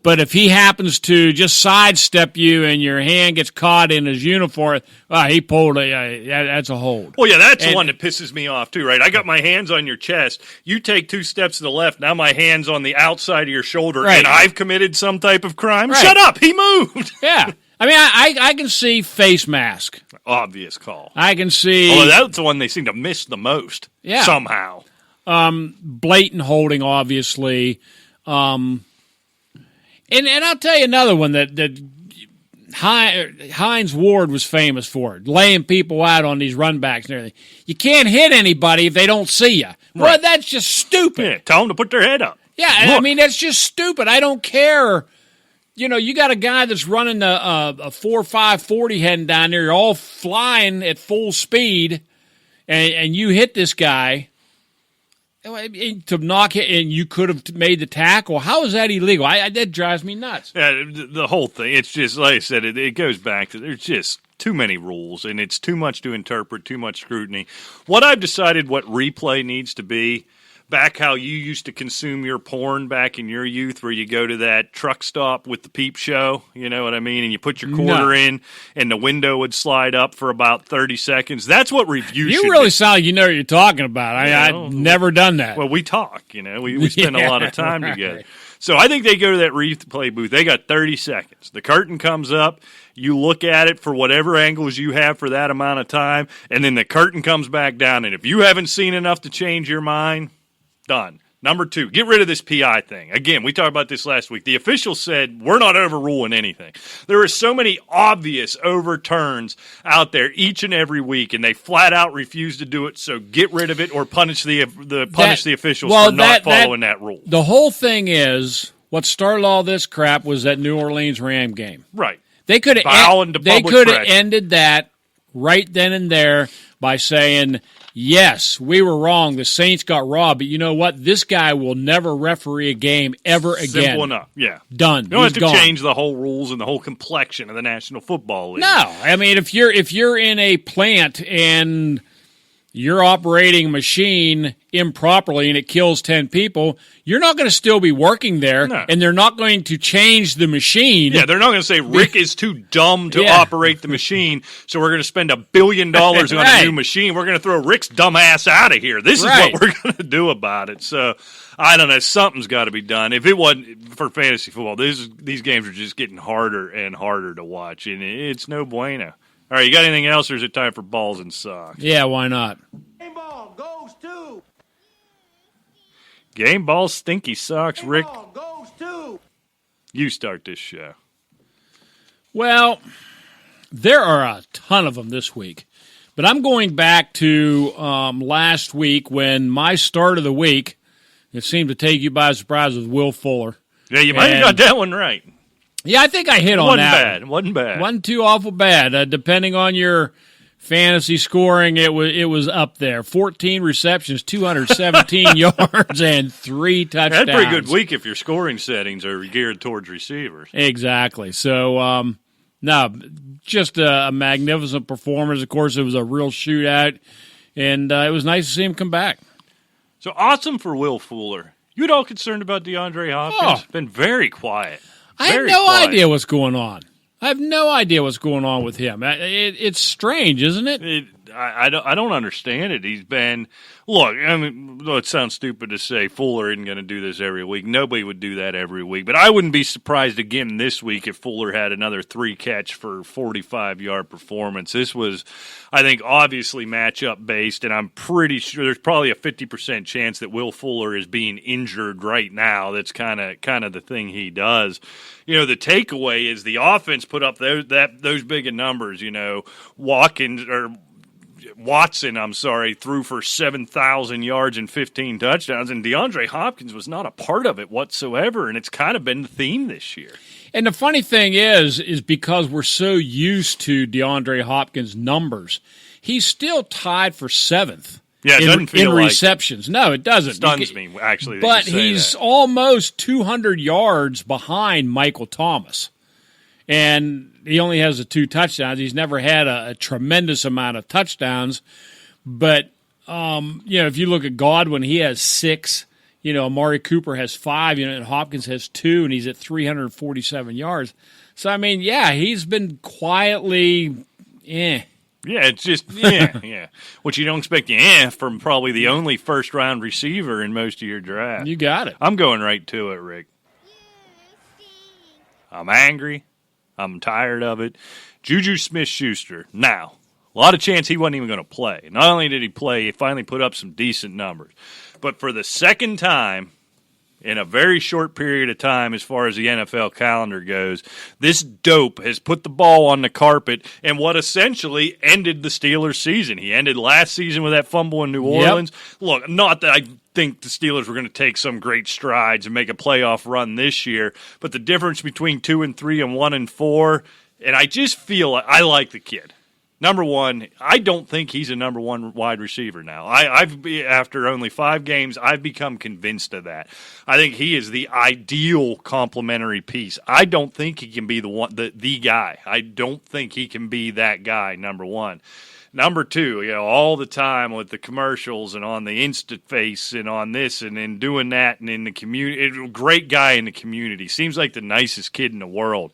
But if he happens to just sidestep you and your hand gets caught in his uniform, he pulled that's a hold. Well, yeah, that's the one that pisses me off too, right? I got my hands on your chest. You take 2 steps to the left. Now my hand's on the outside of your shoulder, and I've committed some type of crime. Right. Shut up! He moved. Yeah. I mean, I can see face mask. Obvious call. I can see. Although that's the one they seem to miss the most. Yeah. Somehow. Blatant holding, obviously. And I'll tell you another one that Hines Ward was famous for, laying people out on these runbacks and everything. You can't hit anybody if they don't see you. Right. Well, that's just stupid. Yeah, tell them to put their head up. Yeah, I mean, that's just stupid. I don't care. You know, you got a guy that's running a 4.5 40 heading down there. You're all flying at full speed, and you hit this guy to knock it, and you could have made the tackle. How is that illegal? That drives me nuts. Yeah, the whole thing. It's just like I said. It goes back to there's just too many rules, and it's too much to interpret, too much scrutiny. What I've decided what replay needs to be. Back how you used to consume your porn back in your youth, where you go to that truck stop with the peep show, you know what I mean, and you put your quarter in, and the window would slide up for about 30 seconds. That's what review should be. You really sound like you know what you're talking about. I've never done that. Well, we talk, you know. We spend a lot of time together. So I think they go to that replay booth. They got 30 seconds. The curtain comes up. You look at it for whatever angles you have for that amount of time, and then the curtain comes back down. And if you haven't seen enough to change your mind, done. Number 2, get rid of this PI thing. Again, we talked about this last week. The officials said we're not overruling anything. There are so many obvious overturns out there each and every week, and they flat out refuse to do it. So get rid of it or punish the officials for not following that rule. The whole thing is what started all this crap was that New Orleans Ram game. Right. They could have ended that right then and there by saying, yes, we were wrong. The Saints got robbed, but you know what? This guy will never referee a game ever again. Simple enough, yeah. Done. You don't have to change the whole rules and the whole complexion of the National Football League. No, I mean if you're in a plant and you're operating a machine improperly and it kills 10 people, you're not going to still be working there, and they're not going to change the machine. Yeah, they're not going to say Rick is too dumb to operate the machine, so we're going to spend $1 billion on a new machine. We're going to throw Rick's dumb ass out of here. This is what we're going to do about it. So, I don't know. Something's got to be done. If it wasn't for fantasy football, these games are just getting harder and harder to watch, and it's no bueno. All right, you got anything else, or is it time for balls and socks? Yeah, why not? Game ball goes to. Game ball, stinky socks, Game Rick. ball goes to. You start this show. Well, there are a ton of them this week, but I'm going back to last week when my start of the week, it seemed to take you by surprise, with Will Fuller. Yeah, you might have got that one right. Yeah, I think I hit on that. It wasn't bad. Wasn't too awful bad. Depending on your fantasy scoring, it was up there. 14 receptions, 217 yards, and 3 touchdowns. That's a pretty good week if your scoring settings are geared towards receivers. Exactly. So, no, just a magnificent performance. Of course, it was a real shootout, and it was nice to see him come back. So awesome for Will Fuller. You at all concerned about DeAndre Hopkins? Been very quiet. I have no idea what's going on. I have no idea what's going on with him. It's strange, isn't it? I don't understand it. He's been look. I mean, it sounds stupid to say Fuller isn't going to do this every week. Nobody would do that every week. But I wouldn't be surprised again this week if Fuller had another 3-catch for 45-yard performance. This was, I think, obviously matchup based, and I'm pretty sure there's probably a 50% chance that Will Fuller is being injured right now. That's kind of the thing he does. You know, the takeaway is the offense put up those big of numbers. You know, Watson, threw for 7,000 yards and 15 touchdowns, and DeAndre Hopkins was not a part of it whatsoever, and it's kind of been the theme this year. And the funny thing is because we're so used to DeAndre Hopkins' numbers, he's still tied for 7th. Yeah, it doesn't feel in like receptions. No, it doesn't. Stuns me, actually. But he's almost 200 yards behind Michael Thomas. And he only has the 2 touchdowns. He's never had a tremendous amount of touchdowns. But, if you look at Godwin, he has 6. Amari Cooper has 5, and Hopkins has 2, and he's at 347 yards. So, I mean, yeah, he's been quietly, Yeah, it's just, yeah. Which you don't expect from probably the only first-round receiver in most of your draft. You got it. I'm going right to it, Rick. I'm angry. I'm tired of it. Juju Smith-Schuster. Now, a lot of chance he wasn't even going to play. Not only did he play, he finally put up some decent numbers. But for the second time in a very short period of time as far as the NFL calendar goes, this dope has put the ball on the carpet and what essentially ended the Steelers' season. He ended last season with that fumble in New Orleans. Yep. Look, not that I think the Steelers were going to take some great strides and make a playoff run this year, but the difference between 2-3 and 1-4, and I just feel I like the kid. Number one, I don't think he's a number one wide receiver now. After only 5 games, I've become convinced of that. I think he is the ideal complementary piece. I don't think he can be the guy. I don't think he can be that guy, number one. Number two, all the time with the commercials and on the Instant Face and on this and then doing that and in the community, great guy in the community. Seems like the nicest kid in the world.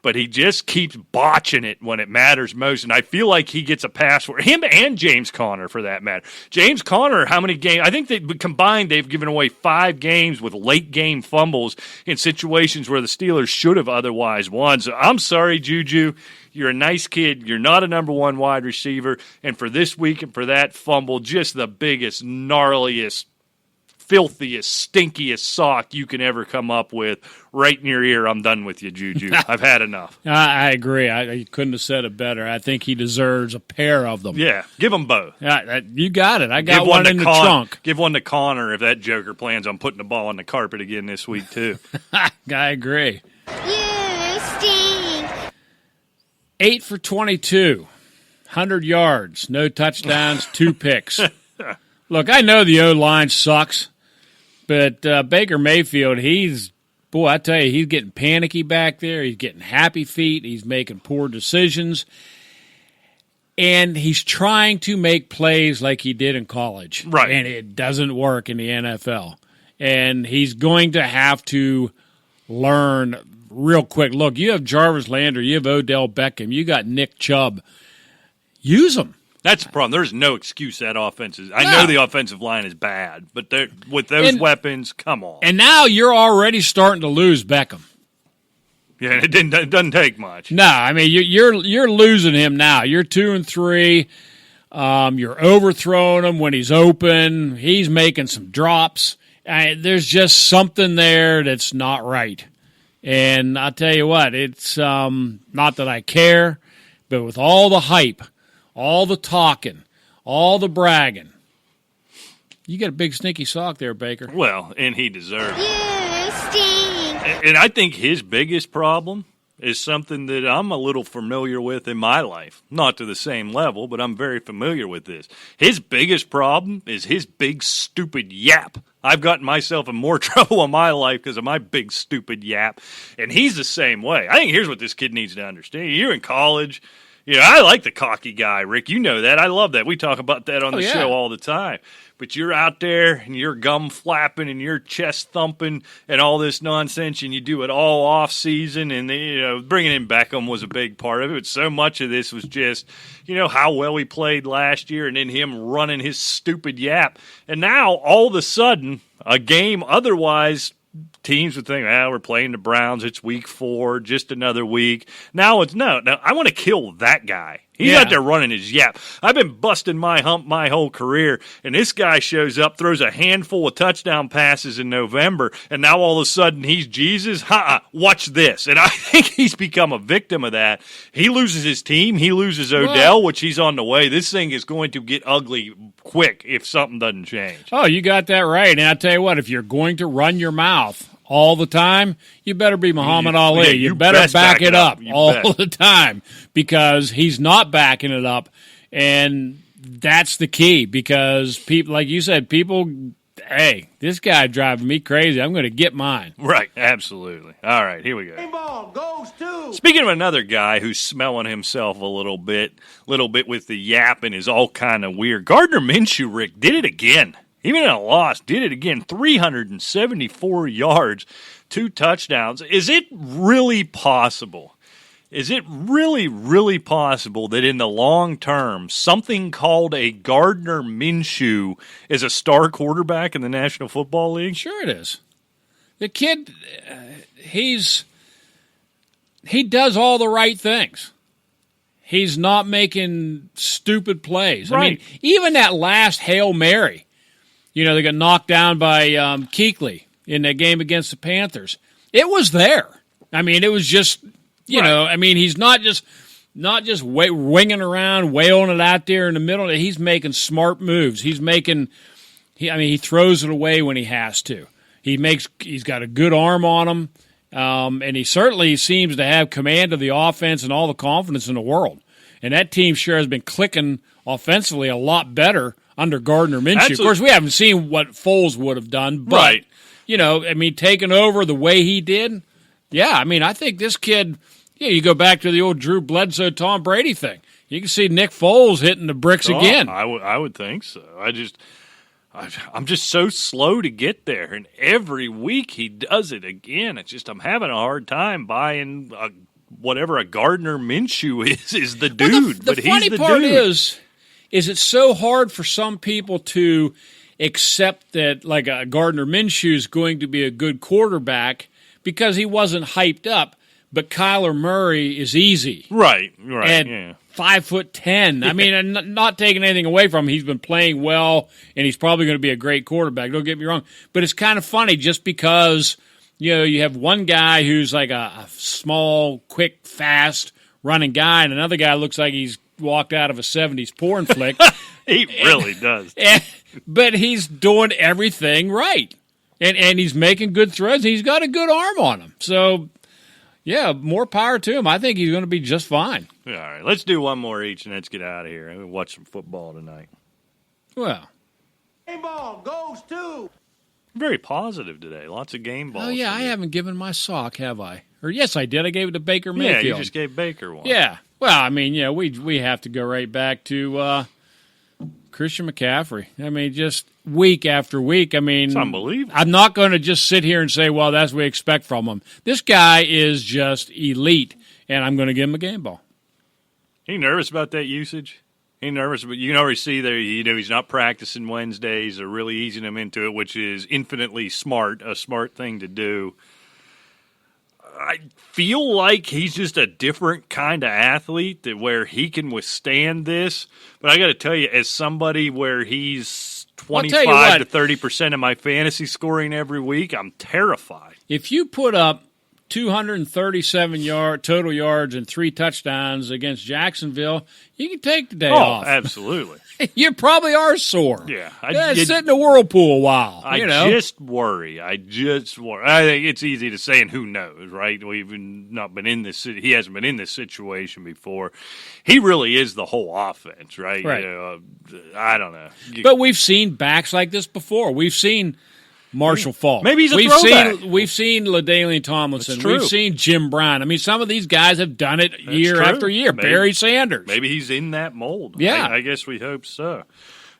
But he just keeps botching it when it matters most. And I feel like he gets a pass for him and James Conner, for that matter. James Conner, how many games? I think combined they've given away 5 games with late-game fumbles in situations where the Steelers should have otherwise won. So I'm sorry, Juju. You're a nice kid. You're not a number one wide receiver. And for this week and for that fumble, just the biggest, gnarliest, filthiest, stinkiest sock you can ever come up with right in your ear. I'm done with you, Juju. I've had enough. I agree. I couldn't have said it better. I think he deserves a pair of them. Yeah, give them both. You got it. I got one in the trunk. Give one to Connor if that joker plans on putting the ball on the carpet again this week, too. I agree. You stink. 8 for 22, 100 yards, no touchdowns, 2 picks. Look, I know the O-line sucks. But Baker Mayfield, I tell you, he's getting panicky back there. He's getting happy feet. He's making poor decisions. And he's trying to make plays like he did in college. Right. And it doesn't work in the NFL. And he's going to have to learn real quick. Look, you have Jarvis Landry. You have Odell Beckham. You got Nick Chubb. Use them. That's the problem. There's no excuse that offenses. I know the offensive line is bad, but with those weapons, come on. And now you're already starting to lose Beckham. Yeah, it doesn't take much. No, I mean you're losing him now. You're 2-3. You're overthrowing him when he's open. He's making some drops. There's just something there that's not right. And I'll tell you what, it's not that I care, but with all the hype, all the talking, all the bragging, you got a big stinky sock there, Baker. Well, and he deserves it. You stink. And I think his biggest problem is something that I'm a little familiar with in my life. Not to the same level, but I'm very familiar with this. His biggest problem is his big, stupid yap. I've gotten myself in more trouble in my life because of my big, stupid yap. And he's the same way. I think here's what this kid needs to understand. You're in college. I like the cocky guy, Rick. You know that. I love that. We talk about that on the show all the time. But you're out there, and you're gum flapping, and you're chest thumping, and all this nonsense, and you do it all off season. And bringing in Beckham was a big part of it. But so much of this was just, how well he played last year, and then him running his stupid yap. And now all of a sudden, a game otherwise, teams would think, we're playing the Browns. It's week 4, just another week. Now it's no. I want to kill that guy. He's out there running his yap. I've been busting my hump my whole career, and this guy shows up, throws a handful of touchdown passes in November, and now all of a sudden he's Jesus? Watch this. And I think he's become a victim of that. He loses his team. He loses Odell, which he's on the way. This thing is going to get ugly quick if something doesn't change. Oh, you got that right. And I tell you what, if you're going to run your mouth all the time, you better be Muhammad Ali. Yeah, you better back it up all the time because he's not backing it up. And that's the key because people, like you said, this guy driving me crazy. I'm going to get mine. Right, absolutely. All right, here we go. Game ball goes to. Speaking of another guy who's smelling himself a little bit with the yap and is all kind of weird, Gardner Minshew, Rick, did it again. Even in a loss, did it again. 374 yards, 2 touchdowns. Is it really possible? Is it really, really possible that in the long term, something called a Gardner Minshew is a star quarterback in the National Football League? Sure it is. The kid, he does all the right things. He's not making stupid plays. Right. I mean, even that last Hail Mary, they got knocked down by Kuechly in that game against the Panthers. It was there. I mean, it was just, he's not just winging around, wailing it out there in the middle. He's making smart moves. He throws it away when he has to. He's got a good arm on him, and he certainly seems to have command of the offense and all the confidence in the world. And that team sure has been clicking offensively a lot better under Gardner Minshew. Of course, we haven't seen what Foles would have done, but, taking over the way he did, I think this kid, you go back to the old Drew Bledsoe, Tom Brady thing. You can see Nick Foles hitting the bricks again. I would think so. I'm just so slow to get there, and every week he does it again. It's just I'm having a hard time buying whatever a Gardner Minshew is the dude. The funny part is it's so hard for some people to accept that like a Gardner Minshew is going to be a good quarterback because he wasn't hyped up, but Kyler Murray is easy. Right. And 5'10". I mean, I'm not taking anything away from him. He's been playing well, and he's probably going to be a great quarterback. Don't get me wrong. But it's kind of funny just because, you have one guy who's like a small, quick, fast running guy, and another guy looks like he's walked out of a 70s porn flick. He really does. But he's doing everything right. And he's making good throws. He's got a good arm on him. So, yeah, more power to him. I think he's going to be just fine. All right, let's do one more each, and let's get out of here. We'll watch some football tonight. Well. Game ball goes to. Very positive today. Lots of game balls. Oh, yeah, I haven't given my sock, have I? Or yes, I did. I gave it to Baker Mayfield. Yeah, you just gave Baker one. Yeah. Well, we have to go right back to Christian McCaffery. Just week after week. It's unbelievable. I'm not going to just sit here and say, well, that's what we expect from him. This guy is just elite, and I'm going to give him a game ball. He nervous about that usage? He nervous, but you can already see there. He's not practicing Wednesdays. They're really easing him into it, which is infinitely smart, a smart thing to do. I feel like he's just a different kind of athlete where he can withstand this. But I got to tell you, as somebody where he's 25 to 30% of my fantasy scoring every week, I'm terrified. If you put up 237 total yards and 3 touchdowns against Jacksonville, you can take the day off. Oh, absolutely. You probably are sore. Yeah. Sit in the whirlpool a while. I just worry. I think it's easy to say, and who knows, right? We've not been in this. He hasn't been in this situation before. He really is the whole offense, right? Right. I don't know. But we've seen backs like this before. We've seen Marshall Faulk. Maybe he's a throwback. We've seen LaDainian Tomlinson. We've seen Jim Brown. Some of these guys have done it year after year. Barry Sanders. Maybe he's in that mold. Yeah. I guess we hope so.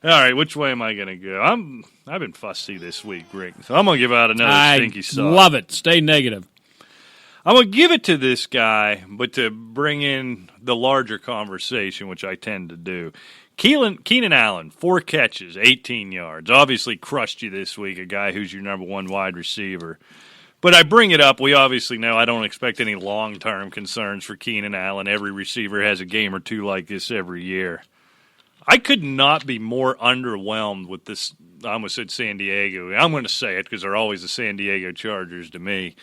All right, which way am I going to go? I've been fussy this week, Rick, so I'm going to give out another stinky sock. Love it. Stay negative. I'm going to give it to this guy, but to bring in the larger conversation, which I tend to do. Keenan Allen, 4 catches, 18 yards. Obviously crushed you this week, a guy who's your number 1 wide receiver. But I bring it up. We obviously know I don't expect any long-term concerns for Keenan Allen. Every receiver has a game or two like this every year. I could not be more underwhelmed with this. I almost said San Diego. I'm going to say it because they're always the San Diego Chargers to me.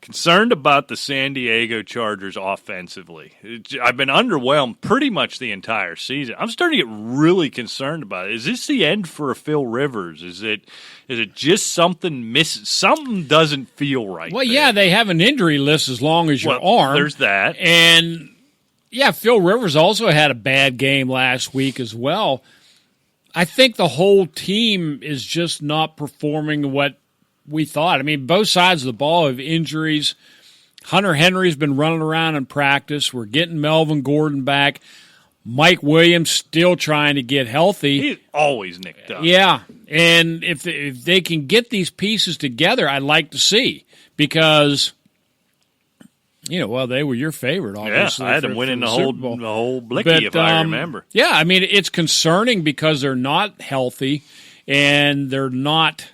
Concerned about the San Diego Chargers offensively. I've been underwhelmed pretty much the entire season. I'm starting to get really concerned about it. Is this the end for a Phil Rivers? Is it just something missing? Something doesn't feel right. Well, there. yeah, they have an injury list as long as your arm. There's that. And, yeah, Phil Rivers also had a bad game last week as well. I think the whole team is just not performing what we thought. Both sides of the ball have injuries. Hunter Henry's been running around in practice. We're getting Melvin Gordon back. Mike Williams still trying to get healthy. He's always nicked up. Yeah, and if they can get these pieces together, I'd like to see because, they were your favorite, obviously. Yeah, I had them winning the whole blicky, if I remember. Yeah, I mean, it's concerning because they're not healthy and they're not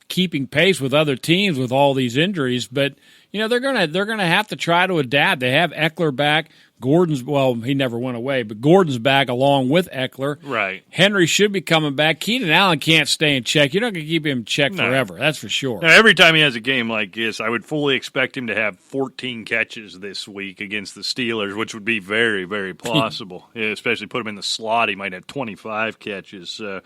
keeping pace with other teams with all these injuries, but they're gonna have to try to adapt. They have Eckler back. He never went away, but Gordon's back along with Eckler. Right. Henry should be coming back. Keenan Allen can't stay in check. You're not going to keep him in check forever. That's for sure. Now, every time he has a game like this, I would fully expect him to have 14 catches this week against the Steelers, which would be very, very possible. Yeah, especially put him in the slot. He might have 25 catches. All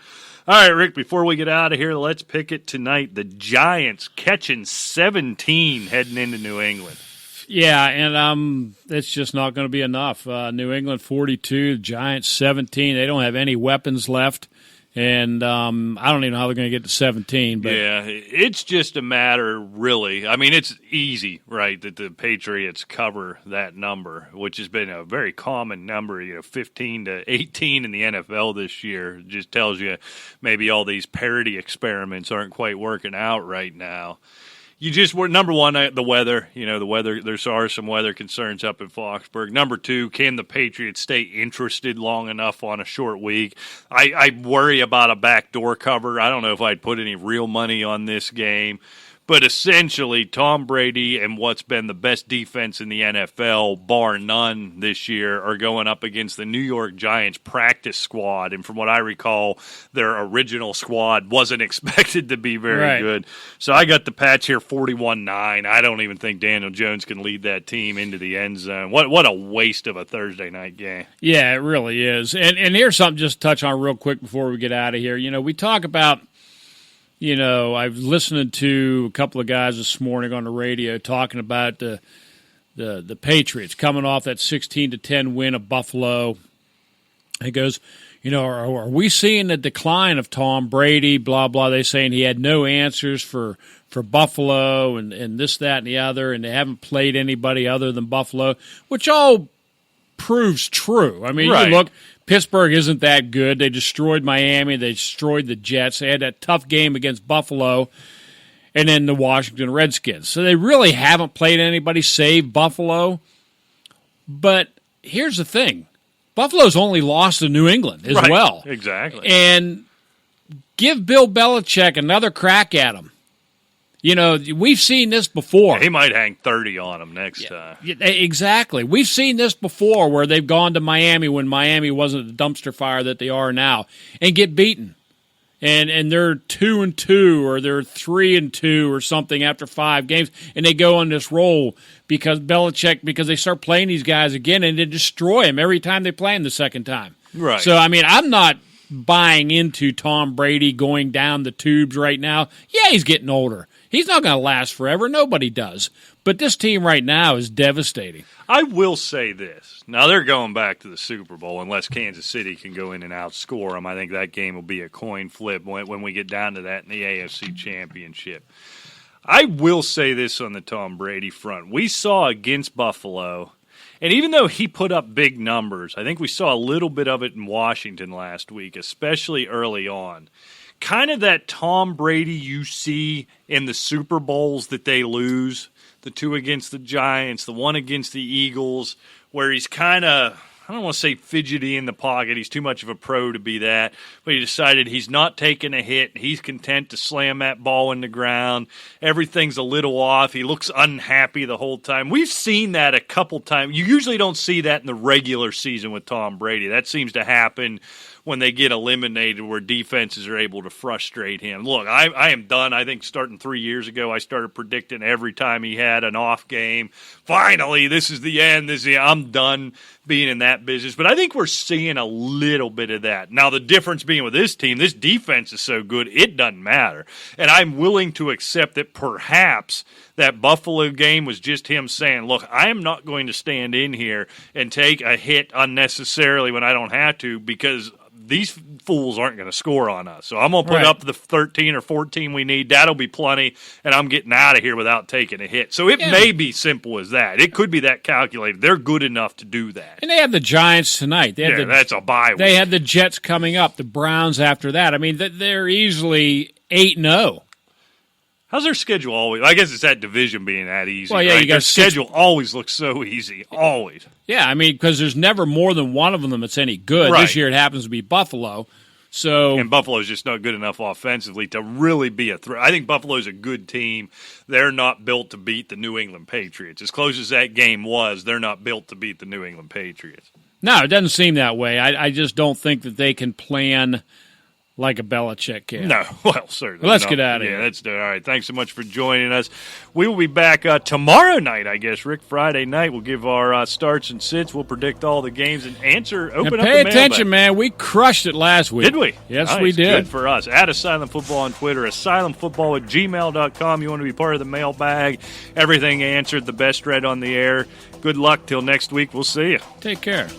right, Rick, before we get out of here, let's pick it tonight. The Giants catching 17 heading into New England. Yeah, and it's just not going to be enough. New England 42, Giants 17. They don't have any weapons left, and I don't even know how they're going to get to 17. But yeah, it's just a matter, really. I mean, it's easy, right, that the Patriots cover that number, which has been a very common number, 15 to 18 in the NFL this year. It just tells you maybe all these parity experiments aren't quite working out right now. Number one, the weather. The weather. There are some weather concerns up in Foxburg. Number two, can the Patriots stay interested long enough on a short week? I worry about a backdoor cover. I don't know if I'd put any real money on this game. But essentially, Tom Brady and what's been the best defense in the NFL, bar none this year, are going up against the New York Giants practice squad. And from what I recall, their original squad wasn't expected to be very good. So I got the Pats here 41-9. I don't even think Daniel Jones can lead that team into the end zone. What a waste of a Thursday night game. Yeah, it really is. And here's something just to touch on real quick before we get out of here. We talk about I've listened to a couple of guys this morning on the radio talking about the Patriots coming off that 16-10 win of Buffalo. He goes, are we seeing the decline of Tom Brady, blah, blah. They're saying he had no answers for Buffalo and this, that, and the other, and they haven't played anybody other than Buffalo, which all proves true. I mean, you look, Pittsburgh isn't that good. They destroyed Miami. They destroyed the Jets. They had that tough game against Buffalo and then the Washington Redskins. So they really haven't played anybody save Buffalo. But here's the thing. Buffalo's only lost to New England as well. Exactly. And give Bill Belichick another crack at him. We've seen this before. He might hang 30 on him next time. Exactly. We've seen this before where they've gone to Miami when Miami wasn't the dumpster fire that they are now and get beaten. And they're 2-2 or they're 3-2 or something after 5 games, and they go on this roll because they start playing these guys again and they destroy them every time they play them the second time. Right. So, I mean, I'm not buying into Tom Brady going down the tubes right now. Yeah, he's getting older. He's not going to last forever. Nobody does. But this team right now is devastating. I will say this. Now, they're going back to the Super Bowl unless Kansas City can go in and outscore them. I think that game will be a coin flip when we get down to that in the AFC Championship. I will say this on the Tom Brady front. We saw against Buffalo, and even though he put up big numbers, I think we saw a little bit of it in Washington last week, especially early on. Kind of that Tom Brady you see in the Super Bowls that they lose, the 2 against the Giants, the 1 against the Eagles, where he's kind of, I don't want to say fidgety in the pocket. He's too much of a pro to be that. But he decided he's not taking a hit. He's content to slam that ball in the ground. Everything's a little off. He looks unhappy the whole time. We've seen that a couple times. You usually don't see that in the regular season with Tom Brady. That seems to happen when they get eliminated where defenses are able to frustrate him. Look, I am done. I think starting 3 years ago, I started predicting every time he had an off game, finally, this is the end. I'm done being in that business. But I think we're seeing a little bit of that. Now, the difference being with this team, this defense is so good, it doesn't matter. And I'm willing to accept that perhaps that Buffalo game was just him saying, look, I am not going to stand in here and take a hit unnecessarily when I don't have to because these fools aren't going to score on us. So I'm going to put up the 13 or 14 we need. That'll be plenty, and I'm getting out of here without taking a hit. So it may be simple as that. It could be that calculated. They're good enough to do that. And they have the Giants tonight. That's a bye week. They had the Jets coming up, the Browns after that. I mean, they're easily 8-0. How's their schedule always? I guess it's that division being that easy. Well, yeah, right? you got their schedule always looks so easy. Always. Yeah, I mean, because there's never more than one of them that's any good. Right. This year it happens to be Buffalo. So, and Buffalo's just not good enough offensively to really be a threat. I think Buffalo's a good team. They're not built to beat the New England Patriots. As close as that game was, they're not built to beat the New England Patriots. No, it doesn't seem that way. I just don't think that they can plan like a Belichick can. No, well, certainly. Let's get out of here. Yeah, let's do it. All right, thanks so much for joining us. We will be back tomorrow night, I guess, Rick. Friday night, we'll give our starts and sits. We'll predict all the games and open up pay the attention, mailbag. man. We crushed it last week. Did we? Yes, nice. we did. Good for us. At Asylum Football on Twitter, asylumfootball@gmail.com. You want to be part of the mailbag. Everything answered, the best read on the air. Good luck till next week. We'll see you. Take care.